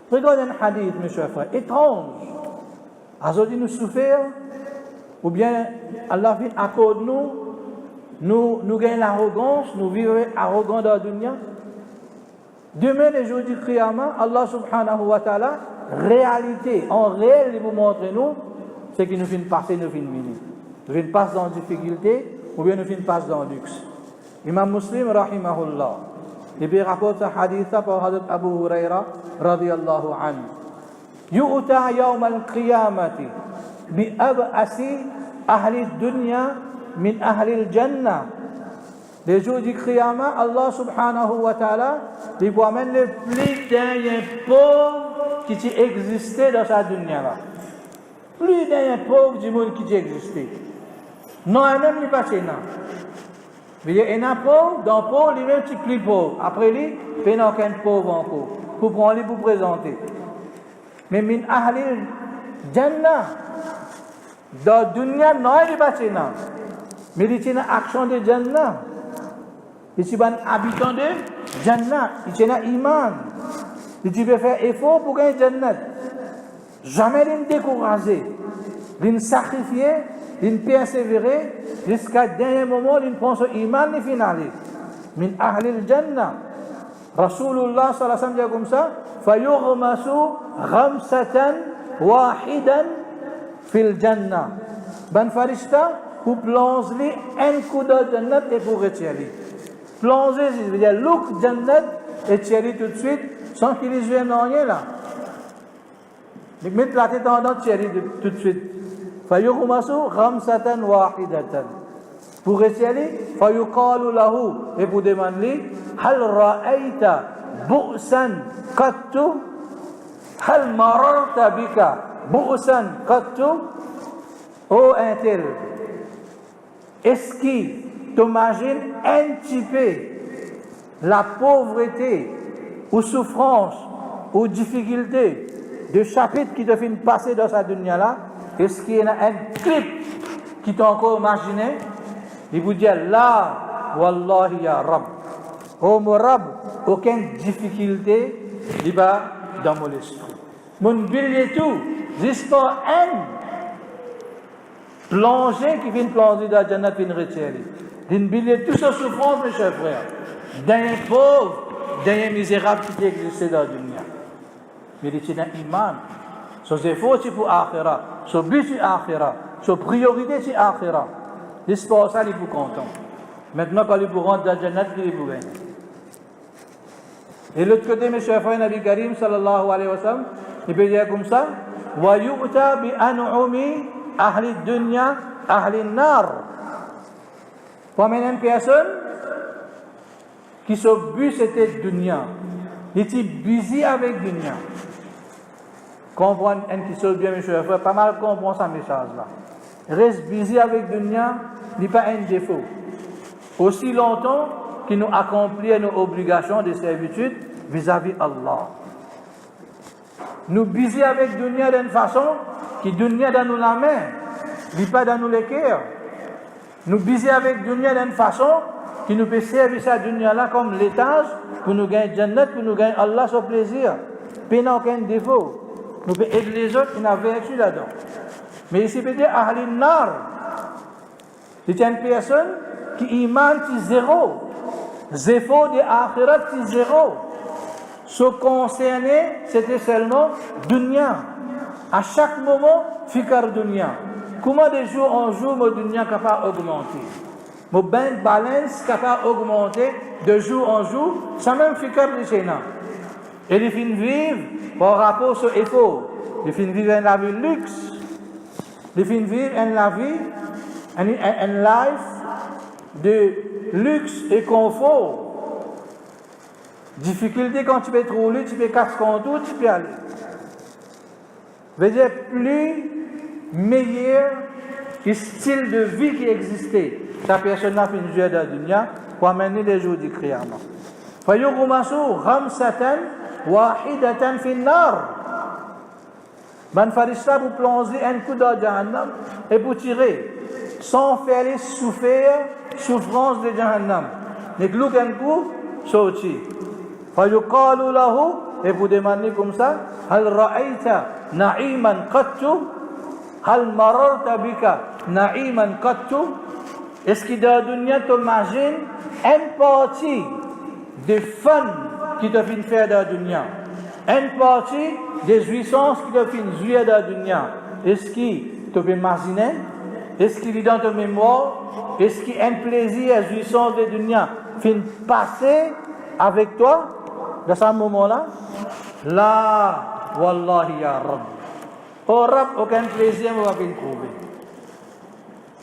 Regardez un hadith, mes chers frères, étrange. Aujourd'hui, nous souffrir, ou bien Allah fait accorde nous gagnons l'arrogance, nous vivons arrogants dans la dunya. Demain, les jours du Qiyamah, Allah subhanahu wa ta'ala, réalité, en réel, il vous montre nous, c'est qu'il nous fait passer, nous fait venir. Nous fait passer dans la difficulté, ou bien nous fait passer dans le luxe. Imam Muslim, rahimahullah, il rapporte un hadith par Hadith Abu Huraira, radiyallahu anhu. Yu'ta yawm al-qiyamati bi ab'asi ahli dunya min ahli al-jannah. Les jours du Qiyamah, Allah subhanahu wa ta'ala, il vous amène le plus d'un pauvre qui existait dans sa dunya là. Plus d'un pauvre du monde qui existait. Non, même il pas chez nous. Il y a un pauvre, dans le pauvre, il est un petit plus pauvre. Après lui, il n'y a aucun pauvre encore. Pour prendre lui pour présenter. Mais min ahli jannah, dans la dunya, non, il n'est pas chez nous. Mais il y a une action de jannah. Il y a un habitant de jannah. Il y a un iman. Il peut faire effort pour gagner jannah. Jamais il ne décourager. Il ne sacrifier. Il persévérer jusqu'à dernier moment, il prend son iman et finalise. Min ahli al-jannah. Rasulullah sallallahu alayhi wa sallam dit comme ça, fayughmasu ghamsatan wahidan fil jannah. Ben farishta, pour plonger un coup de jannat et pour retirer. Plonger, je veux dire, look jannat et tirer tout de suite, sans qu'il y ait rien là. Donc, mettre la tête en dedans, tirer tout de suite. فيغمسوا غمسة واحدة pour essayer فيقال له et pour demander هل رأيت بؤسا قط هل مررت بك بؤسا قط oh un tel est-ce que tu imagines un petit peu la pauvreté ou souffrance ou difficulté de chapitre qui te fait passer dans sa dunya là. Est-ce qu'il y a un clip qui t'a encore imaginé? Il vous dit là, Wallahi ya Rab. Oh mon Rab, aucune difficulté, il va dans mon esprit. Mon billet tout, jusqu'à un plongée qui vient plonger dans la Jannat vient retirer. Une billet tout sa souffrance, mes chers frères. D'un pauvre, d'un misérable qui existe dans la dunya. Mais il y a un iman. Son effort c'est pour akhira, son but c'est akhira, son priorité c'est akhira. C'est pour ça qu'il est content. Maintenant quand il rentre dans la Jannat, il est gagner. Et l'autre côté, mes chers frères, Nabi Karim sallallahu alayhi wa sallam, il peut dire comme ça, wa yu'ta bi an'umi ahli dunya ahli nar. Pour une personne qui son but c'était dunya, il était busy avec dunya. Comprendre un qui se bien, mes chers frères, pas mal comprendre ça message là. Reste busy avec dunya, n'est pas un défaut. Aussi longtemps qu'il nous accomplit nos obligations de servitude vis-à-vis Allah. Nous busy avec dunya d'une façon qui dunya dans nous la main, n'est pas dans nous les cœurs. Nous busy avec dunya d'une façon qui nous peut servir cette dunya-là comme l'étage pour nous gagner Jannat, pour nous gagner Allah son plaisir. Puis n'a aucun défaut. Nous pouvons aider les autres qui n'ont vertu là-dedans. Mais ici, peut dire Ahlin Nar. C'est une personne qui iman qui zéro. Zéfo de akhirat qui zéro. Ce concerné, c'était seulement dunya. À chaque moment, fikar dunya. Comment de jour en jour, mon dunya est capable d'augmenter? Mon balance est capable d'augmenter de jour en jour, sans même fikar de chez nous. Et les fins vivre par rapport sur effort. Les fins vivre en la vie luxe. Les fins vivre en la vie, en life de luxe et confort. Difficulté quand tu peux te rouler, tu peux casser ton tour, tu peux aller. Veut dire plus meilleur que style de vie qui existait. Ta personne n'a fait une joie de la dunya pour amener les jours du création. فيغمسوا غمسة واحدة في النار. Man farishta pour plonger un coup dans Jahannam et pour tirer sans faire les souffrances de Jahannam. Ne clouent un coup, sorti. فيقال له et pour demander comme ça هل رأيت نعيما قط هل مررت بك نعيما قط. Est-ce que dans la dunya tu imagines une partie de fun qui te fait faire dans la dunya, une partie des jouissances qui te fait jouir dans la dunya? Est-ce que tu peux imaginer? Est-ce qu'il est dans ta mémoire? Est-ce qu'il y a un plaisir et jouissance de la dunya fait passer avec toi dans ce moment-là? Là, wallahi ya Rabb. Oh Rabb, aucun plaisir ne va venir trouver.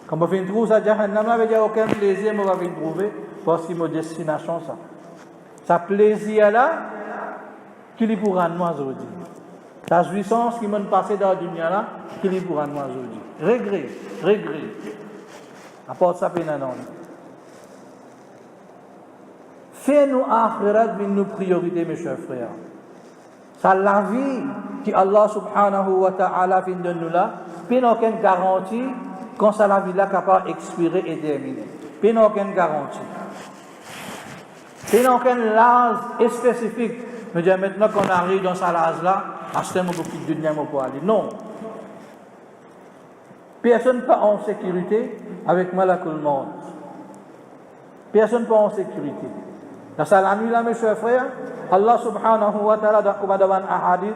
Quand on vient trouver ça, Jahannam, il n'y a aucun plaisir ne va venir trouver parce qu'il y a une destination. Ça plaisir-là, qu'il est pour nous aujourd'hui. La jouissance qui m'a passé dans la dunya là, qu'il est pour nous aujourd'hui. Regret. Apporte ça peine à nous. Fais-nous akhirat une priorité, mes chers frères. C'est la vie que Allah subhanahu wa ta'ala fait de nous là, puis n'a aucune garantie quand ça la vie là capable d'expirer et terminer. Puis n'a aucune garantie. Puis n'a aucun l'âge spécifique. Nous disons maintenant qu'on arrive dans ça l'âge là, achetez-moi beaucoup de dunya pour aller. Non. Personne pas en sécurité avec malakul maut. Personne pas en sécurité. Dans la nuit là, mes chers frères, Allah subhanahu wa ta'ala, dans un ahadith,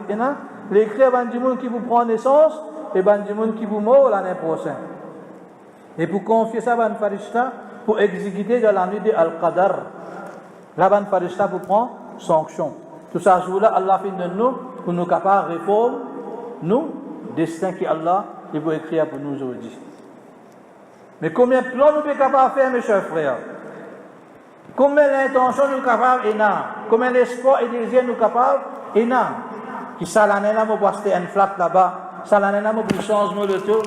il écrit à des gens qui vous prend naissance et des gens qui vous meurent l'année prochaine. Et pour confier ça à un farishta, pour exécuter dans la nuit de Al-Qadar, là, un farishta pour prendre sanction. Tout ça, jour là, Allah fait de nous, pour nous capables de réformer, nous, destin que Allah, il veut écrire pour nous aujourd'hui. Mais combien de plans nous sommes capables de faire, mes chers frères? Combien l'intention nous capables et non? Combien l'espoir et le désir nous capables et non? Qui ça l'année là, pour acheter un flat là-bas, ça l'année là, pour changer de tout,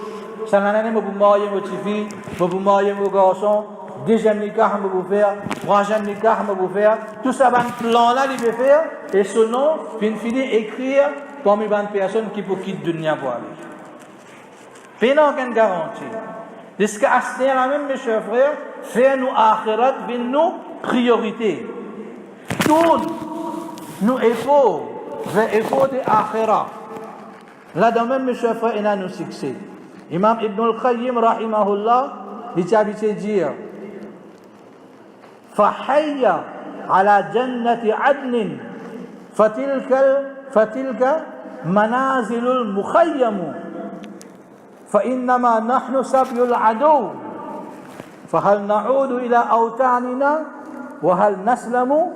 ça l'année là, pour marier mon petit fille, pour marier mon garçon, deuxième nikah pour faire, troisième nikah pour faire, tout ça, un plan là, il veut faire, et ce nom, finit écrire parmi les personnes qui peuvent quitter le dunya pour aller. Puis non, aucune garantie. Jusqu'à ce là même, mes chers frères, faire-nous akhirat, nous priorité. Tourne nous efforts vers effort de akhirat. Là-dedans même, mes chers frères, il y a nos succès. Imam Ibn al-Qayyim, rahimahullah, il a habitué à dire فحي على جنة عدن فتلك منازل المخيم فإنما نحن سبي العدو فهل نعود إلى أوطاننا وهل نسلم.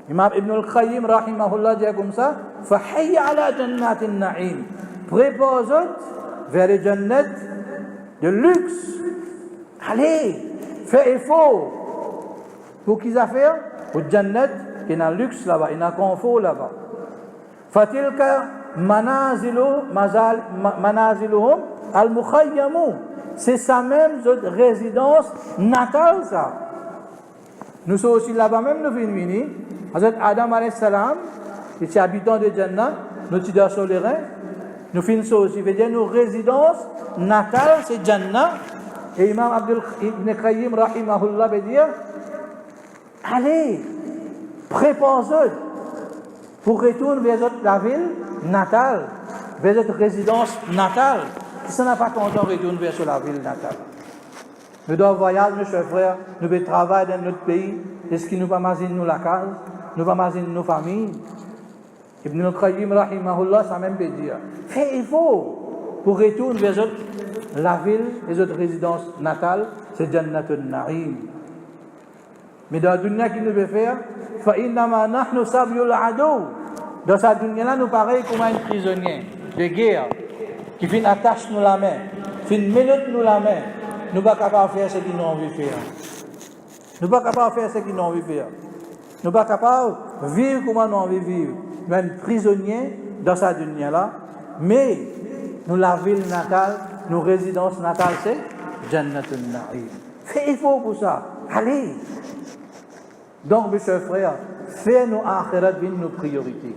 Imam Ibn al-Qayyim rahimahullah dit comme ça, فحي على جنات النعيم, prépare-toi vers les jannates de luxe. Allez, fais effort. Pour qu'ils aient fait au jannat, il y a un luxe là-bas, il y a un confort là-bas. Fatilka manaziluhum al-mukhayyamu. C'est sa même résidence natale, ça. Nous sommes aussi là-bas même, nous venons venir. Hazrat Adam alayhi salam, qui est habitant de Jannah, nous sommes dans le rein. Nous finissons aussi, veut dire nos résidences natales, c'est Jannah. Et Imam Ibn Qayyim rahimahullah veut dire Allez, préparez-vous pour retourner vers la ville natale, vers votre résidence natale. Si ça n'a pas content, retourne vers la ville natale. Nous devons voyager, mes chers frères, nous devons travailler dans notre pays. Est-ce qu'il nous va imaginer nous la case, nous va imaginer nos familles. Ibn al-Qayyim, rahimahullah, ça même peut dire. Faites effort pour retourner vers la ville et votre résidence natale, c'est Jannatul Na'im. Mais dans la dunya qu'il nous veut faire, فَإِنَّمَا نَحْنُ سَبْيُ الْعَدُوِ. Dans cette dunya-là, nous pareil comme un prisonnier de guerre qui fait une attache nous la main, fait une minute nous la main. Nous ne sommes pas capables de faire ce qu'ils nous ont envie de faire. Nous ne sommes pas capables de faire ce qu'ils nous ont envie de faire. Nous ne sommes pas capables de vivre comme nous avons envie de vivre. Même prisonniers dans cette dunya-là. Mais nous, la ville natale, nos résidences natales, c'est Jannatul Na'im. Faites effort pour ça. Allez. Donc, mes chers frères, faites nos akhirat nos priorités.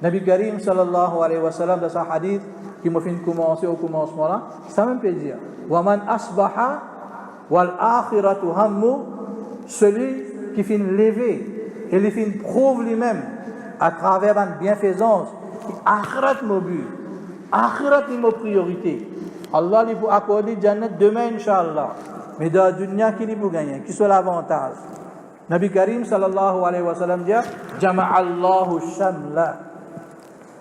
Nabi Karim sallallahu alayhi wa sallam, dans sa hadith, qui m'a fait commencer au commencement là, ça même peut dire Waman asbaha wal akhiratu hammu, celui qui fait lever et il fait prouve lui-même à travers une bienfaisance, akhirat mon but, akhirat mon priorité. Allah lui pour accorder Jannat demain, Inch'Allah. Mais dans la dunya, qui lui pour gagner, qui soit l'avantage. Nabi Karim sallallahu alayhi wa sallam dit Jama'allahu shamla.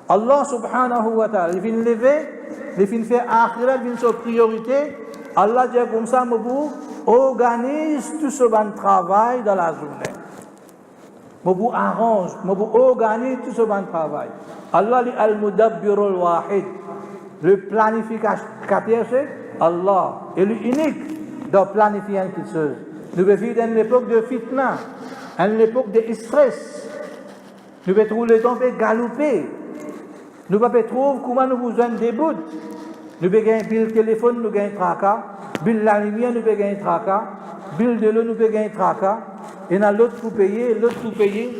Allah subhanahu wa ta'ala, il vient lever, il vient faire akhirat, il vient sur priorité. Allah dit comme ça, vous organise tout ce bon travail dans la journée. Vous arrange, vous organise tout ce bon travail. Allah dit al-mudabbirul wahid. Le planificateur, c'est Allah. Et l'unique dans planifier quelque chose. Nous vivons dans l'époque de fitna, à l'époque de stress. Nous pouvons trouver le temps de galoper. Nous pouvons trouver comment nous besoin des bouts. Nous pouvons gagner le téléphone, nous gagnons tracas. Bill la lumière, nous pouvons gagner tracas. Bill de l'eau, nous pouvons gagner tracas. Et dans l'autre pour payer, l'autre pour payer.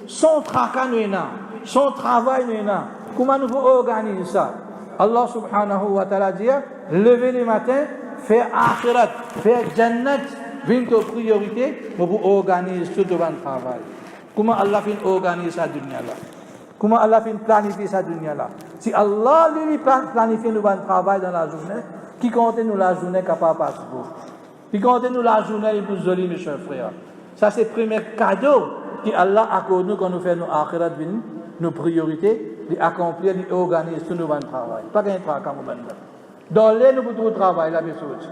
Son tracas, nous avons. Son travail, nous avons. Comment nous pouvons organiser ça? Allah subhanahu wa ta'ala dit, levez le matin, faire akhirat, faire jannat, votre priorité, pour organiser tout le travail. Comment Allah fait organiser sa dunya-là? Comment Allah fait planifier sa dunya-là? Si Allah lui planifie le travail dans la journée, qui compte nous la journée capable de passer? Qui compte nous la journée les plus jolie, mes chers frères? Ça, c'est le premier cadeau que Allah accorde nous quand nous faisons nos akhirat, nos priorités, d'accomplir, d'organiser tout notre travail. Pas qu'un travail comme ça. Dans l'air, nous pouvons travailler la même chose.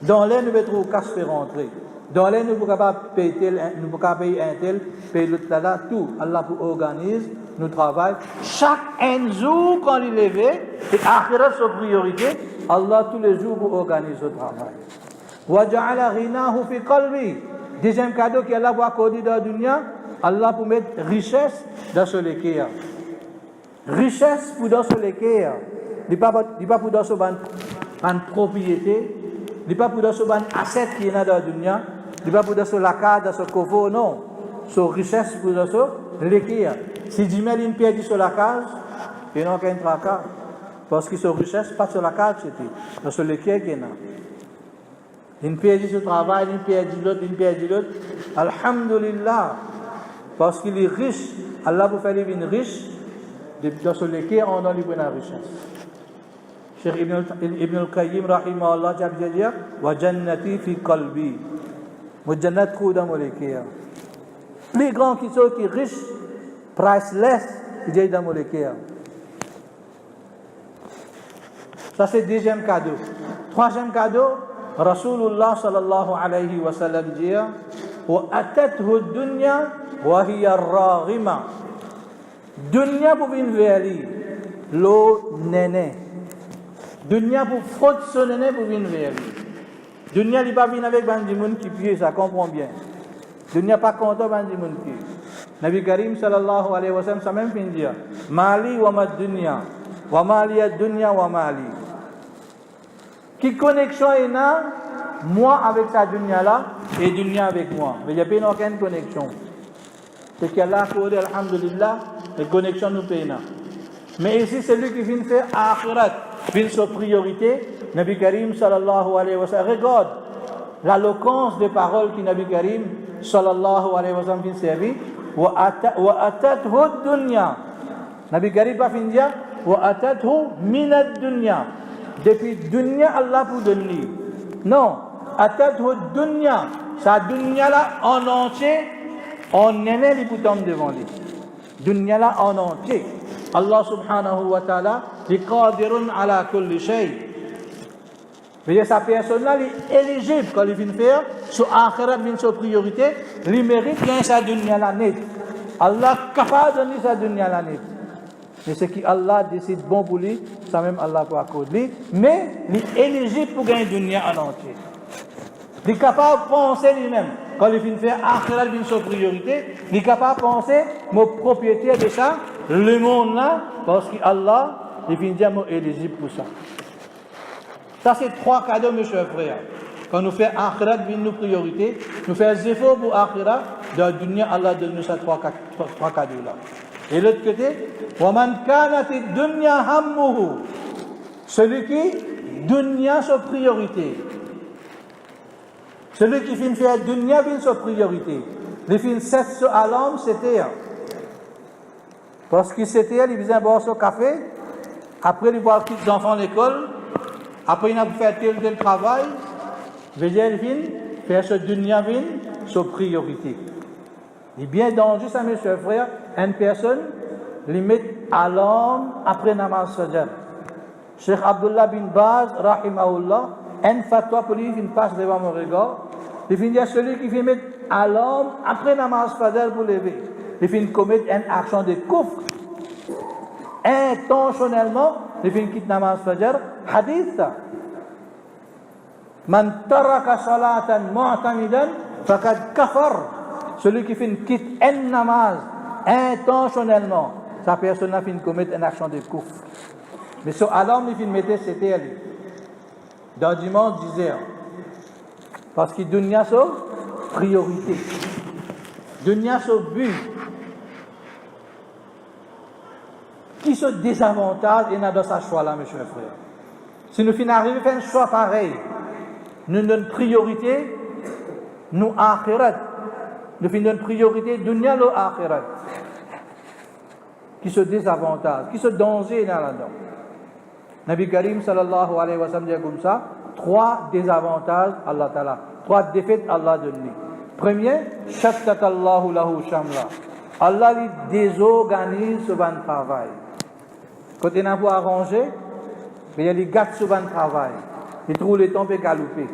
Dans l'air, nous pouvons casse faire rentrer. Dans l'air, nous pouvons payer un tel, payer l'autre là, tout. Allah pour organiser nos travail. Chaque jour, quand il est levé, et akhirat sa priorité, Allah tous les jours pour organiser le travail. وَجَعَلَ غِنَاهُ فِي قَلْبِهِ. Deuxième cadeau qu'Allah va accorder dans la dunya, Allah pour mettre richesse dans ce l'équerre. Richesse pour dans ce l'équerre. Il n'est pas pour dans ce propriété. Il n'est pas pour dans ce asset qui est dans la dunya. Il n'est pas pour dans ce lacade, dans ce coffre, non. Sa richesse pour dans ce l'équerre. Si Jimel une pierre sur la case, il n'y a aucun tracas. Parce que sa richesse, pas sur la case, c'était dans ce l'équerre qui est là. Une pierre dit ce travail, une pierre dit l'autre, une pierre dit l'autre. Alhamdulillah. Parce qu'il est riche. Allah vous fait une riche. Dans ce lequel on a la richesse. Cheikh Ibn al-Qayyim, rahimahullah, dit wa jannati fi qalbi. Wa jannat trou dans mon lequel. Les grands qui sont riches, priceless, ils disent dans mon lequel. Ça, c'est le deuxième cadeau. Troisième cadeau, Rasulullah sallallahu alayhi wa sallam dit wa atathu dunya wa hiya raghima. Dunya pour une verli, l'eau néné. Dunya pour fraude son néné pour une verli. Dunya n'est pas venu avec des gens qui pient, ça comprend bien. Dunya pas content avec des gens qui pient. Nabi Karim sallallahu alayhi wa sallam, ça même fin dire Mali wa ma dunya, wa mali ad dunya wa mali. Qui connexion est là, moi avec sa dunya là, et dunya avec moi. Mais il n'y a pas aucune connexion. C'est qu'Allah a accordé, alhamdulillah, les connexions nous payent. Mais ici, c'est lui qui vient faire akhirat, vient sur priorité. Nabi Karim sallallahu alayhi wa sallam, regarde, l'éloquence des paroles qui Nabi Karim sallallahu alayhi wa sallam fin servi wa atathu dunya. Nabi Karim pas fin dire wa atathu minad dunya. Depuis dunya Allah pour donner. Non, atathu dunya, sa dunya là en entier, on est les boutons devant lui. Dunya là en entier. Allah subhanahu wa ta'ala est qadirun ala kulli shay. Mais sa personne-là est éligible quand il vient faire sur akhirat, vient sur priorité, il mérite gagner sa dunya la net. Allah est capable de donner sa dunya la net. Mais ce qui Allah décide bon pour lui, ça même Allah peut accorder. Mais il est éligible pour gagner dunya en entier. Il est capable de penser lui-même. Quand il vient faire akhirat, vient sur priorité, il est capable de penser, mon propriétaire de ça, le monde là, parce qu'Allah, il vient dire, moi éligible pour ça. Ça, c'est 3 cadeaux, mes chers frères. Quand nous faisons akhirat, nous priorité, nous faisons des efforts pour akhirat, dans le dunya, Allah donne nous ces 3 cadeaux-là. Et l'autre côté, وَمَنْ كَانَتِ الدُّنْيَا هَمُّهُ, celui qui, dunya, sa priorité. Celui qui vient faire dunya, vient sa priorité. Il vient cette alarme, c'était. Parce qu'il s'était, il faisait boire son café, après il voit les enfants à l'école, après il a fait tel travail, il vient faire ce dunya, vient sa priorité. Il est bien dangereux, ça, mes chers frères, une personne, il met alarme après namaz fajr. Cheikh Abdullah bin Baz, rahimahullah, une fatwa pour lui, il passe devant mon regard. Il finit dire celui qui vient mettre alarme après namaz fajr pour lever. Il finit commettre une action de kufr. Intentionnellement, il finit quitter namaz fajr. Hadith ça. Man taraka salatan mu'tamidan faqad kafar. Celui qui finit quitte un namaz intentionnellement, sa personne a fini de commettre une action de kufr. Mais sur alarme, il finit de mettre c'était lui. Dans dimanche 10h. Parce que dunya c'est priorité. Dunya c'est but. Qui se désavantage et n'a dans sa choix là, mes chers frères. Si nous finissons arriver à faire un choix pareil, nous donnons priorité, nous akhirat. Nous finissons priorité, dunya ou akhirat. Qui se désavantage, qui se danger là-dedans. Nabi Karim sallallahu alayhi wa sallam dit comme ça, 3 désavantages Allah Ta'ala, 3 défaites Allah donne. Premier, shattatallahu lahu shamla. Allah lui désorganise ce bon travail. Quand il n'a pas arrangé, il gâte ce bon travail. Il trouve le temps pour galoper.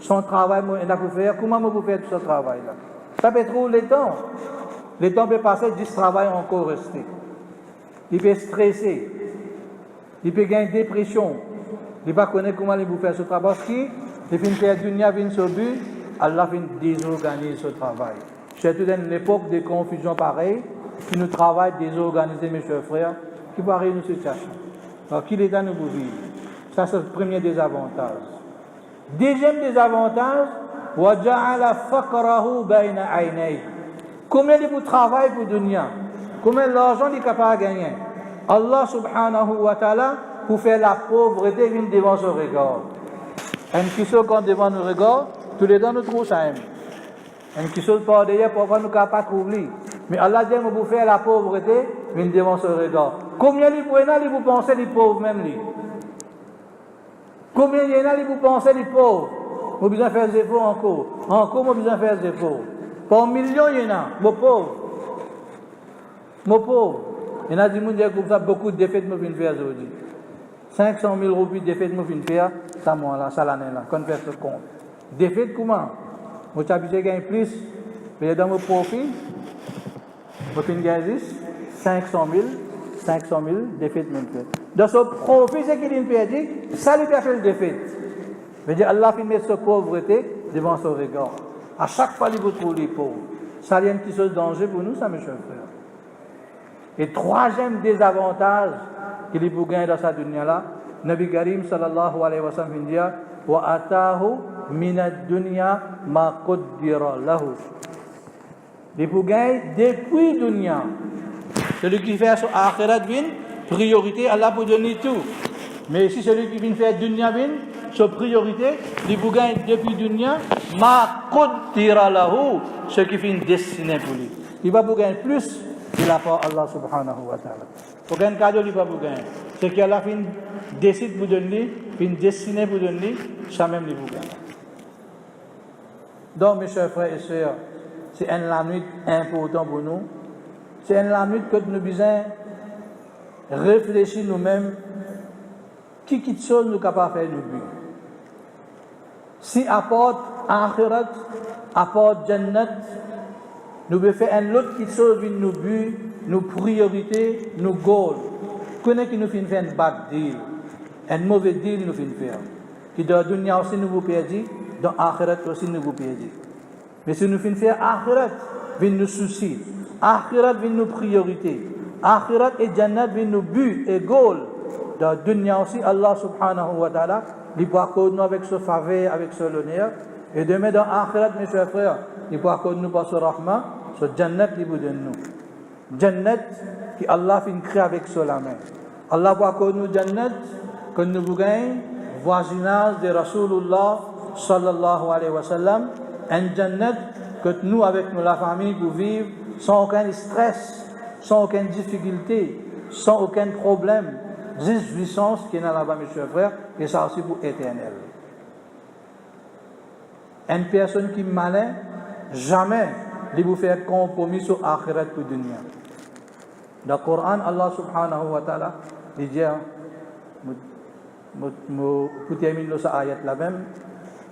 Son travail, il a pour faire, comment il peut faire tout ce travail-là? Ça peut trouver le temps. Le temps peut passer, 10 travail encore rester. Il peut stresser. Il peut gagner dépression. Il ne peut pas connaître comment il peut faire ce travail. Parce qu'il finit de faire dunya, vient sur but, Allah finit de désorganiser ce travail. Surtout dans une époque de confusion pareille, qui nous travaille désorganisé, mes chers frères, qui va arriver nous situation. Alors, qu'il est dans nous vivre. Ça, c'est le premier désavantage. Deuxième désavantage, وَجَعَلَ فَقْرَهُ بَيْنَ عَيْنَيْهِ. Combien il travaille pour dunya? Combien l'argent il est capable de gagner? Allah subhanahu wa ta'ala, pour faire la pauvreté, vient devant son regard. Un qui se quand devant nos regards, tous les temps nous trouvons ça. Un qui se par derrière, parfois nous ne pouvons pas trouver. Mais Allah dit, pour faire la pauvreté, vient devant son regard. Combien il vous pensez les pauvres même lui? Combien il y en a qui vous pensez les pauvres? Vous besoin de faire des efforts encore. Encore, vous besoin de faire des efforts. Par millions, il y en a, vos pauvres. Vos pauvres. Il y en a des gens qui disent ça, beaucoup de défaites que je viens faire aujourd'hui. 500 000 roupies de défaites que je viens faire, ça, moi, là, ça l'année, là, quand on fait ce compte. Défaites, comment? Vous avez gagné plus, mais dans vos profits, vous avez gagné 500 000 défaites, même fait. Dans ce profit, c'est qu'il est perdu, ça lui a fait le défaite. Mais Allah fait mettre sa pauvreté devant son regard. À chaque fois, il vous trouve les pauvres. Ça, il y a un petit chose de danger pour nous, ça, mes chers frères. Et troisième désavantage qu'il est pour gagner dans sa dunya-là, Nabi Karim sallallahu alayhi wa sallam dit wa atahu minad dunya ma qaddira lahu. Il est pour gagner depuis dunya. Celui qui fait son akhirat vin, priorité, Allah pour donner tout. Mais si celui qui vient faire dunya vin, sa priorité, il vous gagne depuis dunya, ma qaddira lahu, ce qui fait une destinée pour lui. Il va vous gagner plus de la part Allah subhanahu wa ta'ala. Aucun cadeau il va vous gagner. Ce qui Allah fait décide pour donner, fait une destinée pour donner, ça même il vous gagne. Donc mes chers frères et sœurs, c'est une minute important pour nous. C'est une minute que nous besoin réfléchir nous-mêmes qui chose nous sommes capables de faire nous but. Si apporte akhirat, apporte jannat, nous devons faire un autre qui chose nos buts, nos priorités, nos goals. Connaît qui nous fait faire un bad deal, un mauvais deal nous fait faire. Qui dans la dunya aussi nous vous perdons, dans akhirat aussi nous vous perdons. Mais si nous faisons faire akhirat, vient nos soucis, akhirat vient nos priorités, akhirat et jannat vient nos buts et goals. Dans la dunya aussi, Allah subhanahu wa ta'ala, il peut accorder nous avec ce faveur, avec ce l'honneur. Et demain dans akhirat, mes chers frères, il peut accorder nous par ce rahma, ce jannat qui vous donne nous. Jannat qui Allah fait créer avec ce la main. Allah peut accorder nous jannat que nous vous gagnons, voisinage de Rasulullah sallallahu alayhi wa sallam, un jannat que nous, avec nous, la famille, pour vivre sans aucun stress, sans aucune difficulté, sans aucun problème. 10 puissances qui est là-bas, mes chers frères, et ça aussi pour éternel. Une personne qui est malin, jamais ne vous faire compromis sur l'akhirat pour dunya. Dans le Coran, Allah subhanahu wa ta'ala, il dit, pour terminer cette ayat là-même,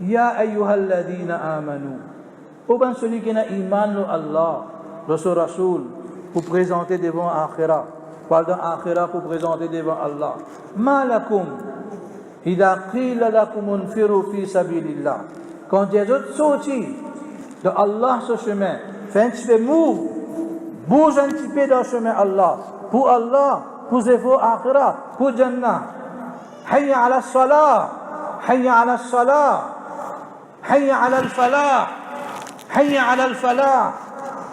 Ya ayyuhalladhina amanu. Ou bien celui qui a iman à Allah, de ce Rasoul, pour présenter devant l'akhirat. Parle d'un akhirat pour présenter devant Allah. Ma lakum, idha qila lakum unfiru fi sabilillah. Quand des autres sortis de Allah ce chemin, fait un petit peu move, bouge un petit peu dans le chemin Allah, pour effort akhirat, pour Jannah. Hayya ala salah, hayya ala salah, hayya ala al-falah, hayya ala al-falah.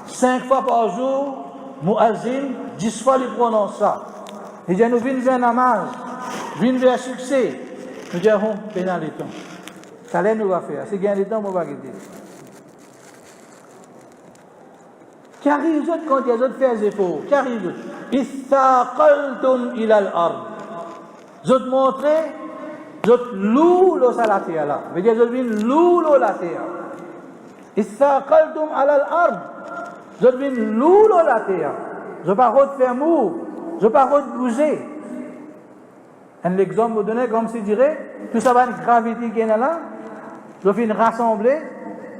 5 fois par jour, Muazzin, 10 fois il prononce ça. Il dit, nous venons vers namaz, venons vers succès. Nous disons, pénalité. Ça nous va faire. Si gagne le temps, on va quitter. Qui arrive les autres quand les autres font des efforts? Qui arrive les autres? Ithaqaltum ila al-ard. Les autres montrent, les autres louent la terre là. Veut dire, les autres viennent louer la terre. Ithaqaltum ala al-ard. Je viens lourd la terre. Je ne pas faire move. Je ne pas bouger. Un exemple vous donner comme si je dirais, tout ça va une gravité qui est là. Je viens rassembler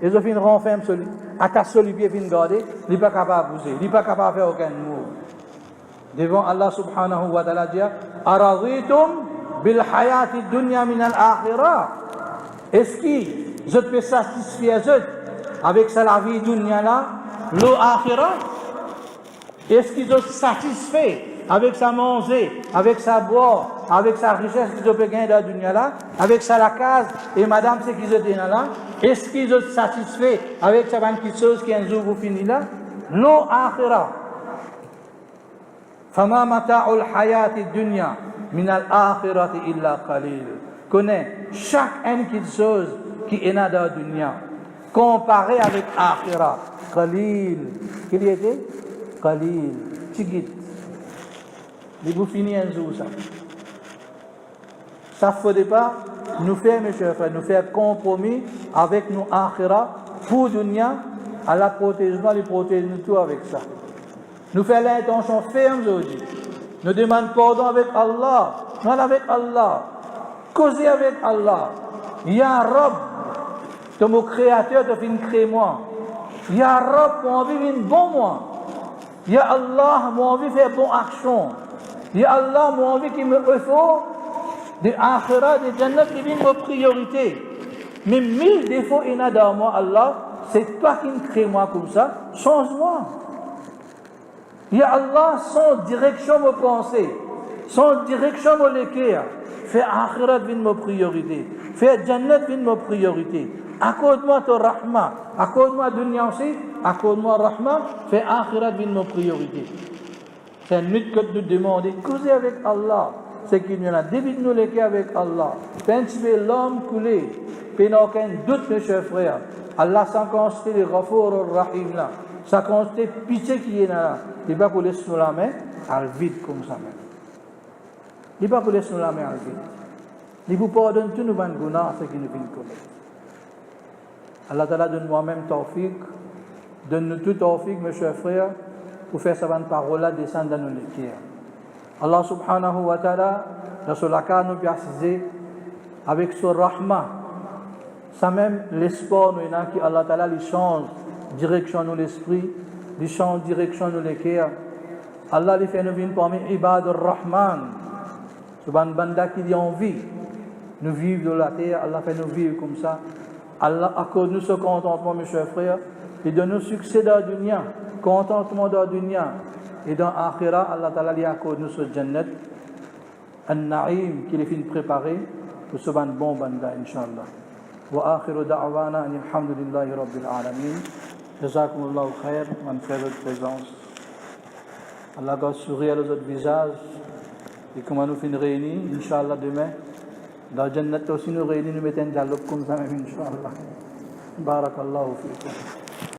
et je viens renfermer celui. Attacher celui pied viens garder. Il n'est pas capable de bouger. Il n'est pas capable de faire aucun move. Devant Allah subhanahu wa ta'ala dit, Araditum bil hayati dunya min al-akhirah. Est-ce que je peux satisfaire avec ça la vie dunya là? L'akhirah, est-ce qu'ils sont satisfaits avec sa manger, avec sa boire, avec sa richesse qu'ils ont gagné dans la dunya là, avec sa la case et madame c'est qu'ils étaient là, est-ce qu'ils sont satisfaits avec sa petite chose qui est un jour vous finit là? L'akhirah. Fama mata'ul hayati dunya min al-akhirati illa qalil. Connais chaque petite chose qui est dans la dunya comparé avec l'akhirah. Qalil. Qu'il y était? Qalil. Tigit. Il vous finit un jour ça. Ça ne faudrait pas nous faire, mes chers frères, nous faire compromis avec nos akhira pour dunya. Allah protège-nous, il protège nous tout avec ça. Nous faisons l'intention ferme aujourd'hui. Nous demandons pardon avec Allah. Nous allons avec Allah. Causer avec Allah. Ya Rab, ton créateur te fait créer moi. Ya Rab, moi envie de bon moi. Ya Allah, moi envie de faire bonne action. Ya Allah, moi envie qu'il me faut de akhira, de jannat qui viennent nos priorités. Mais 1000 défauts il y a dans moi, Allah, c'est toi qui me crée moi comme ça, change-moi. Ya Allah, sans direction me penser, sans direction me l'écrire. Fais akhira vienne nos priorités. Fais jannat vienne nos priorités. Accorde-moi ton rahma, accorde-moi dunya aussi, accorde-moi rahma, fais akhirat vienne nos priorités. C'est un mythe que nous demandons, causer avec Allah. c'est qu'il y en a débite nous les avec Allah. Pensez l'homme coulé, puis n'a aucun doute, mes chers frères. Allah s'en constate le Ghafour al-Rahim là. Ça constate pitié qui est là. Il va pour laisser nous la main à le vide comme ça même. Il va pour laisser nous la main à le vide. Il vous pardonne tous nos bonnes goûts, ce qui nous vient commettre. Allah Ta'ala donne moi-même tawfiq, donne-nous tout tawfiq, mes chers frères, pour faire cette parole-là descendre dans nos cœurs. Allah Subhanahu wa Ta'ala, dans ce lac nous préciser, avec ce rahma, ça même l'espoir nous a qui Allah Ta'ala lui change direction nous l'esprit, lui change direction nous les cœurs. Allah lui fait nous venir parmi Ibad al-Rahman, ce banda qui a envie, nous vivre de la terre, Allah fait nous vivre comme ça. Allah accorde-nous ce contentement, mes chers frères, et donne-nous succès dans la dunya, contentement dans la dunya. Et dans l'Akhira, Allah Ta'ala lui accorde-nous ce Jannat, un naïm qu'il est fini de préparer pour ce bon banda, Inch'Allah. Wa akhiru da'wana, alhamdulillahi rabbil alamin. Jazakumullahu khair, man fait votre présence. Allah va sourire à notre visage. Et comment nous finissons réunis, Inch'Allah, demain. Dans Jannat aussi, nous réunis, nous mettons un dialogue comme ça, Inch'Allah. Barakallahu fikum.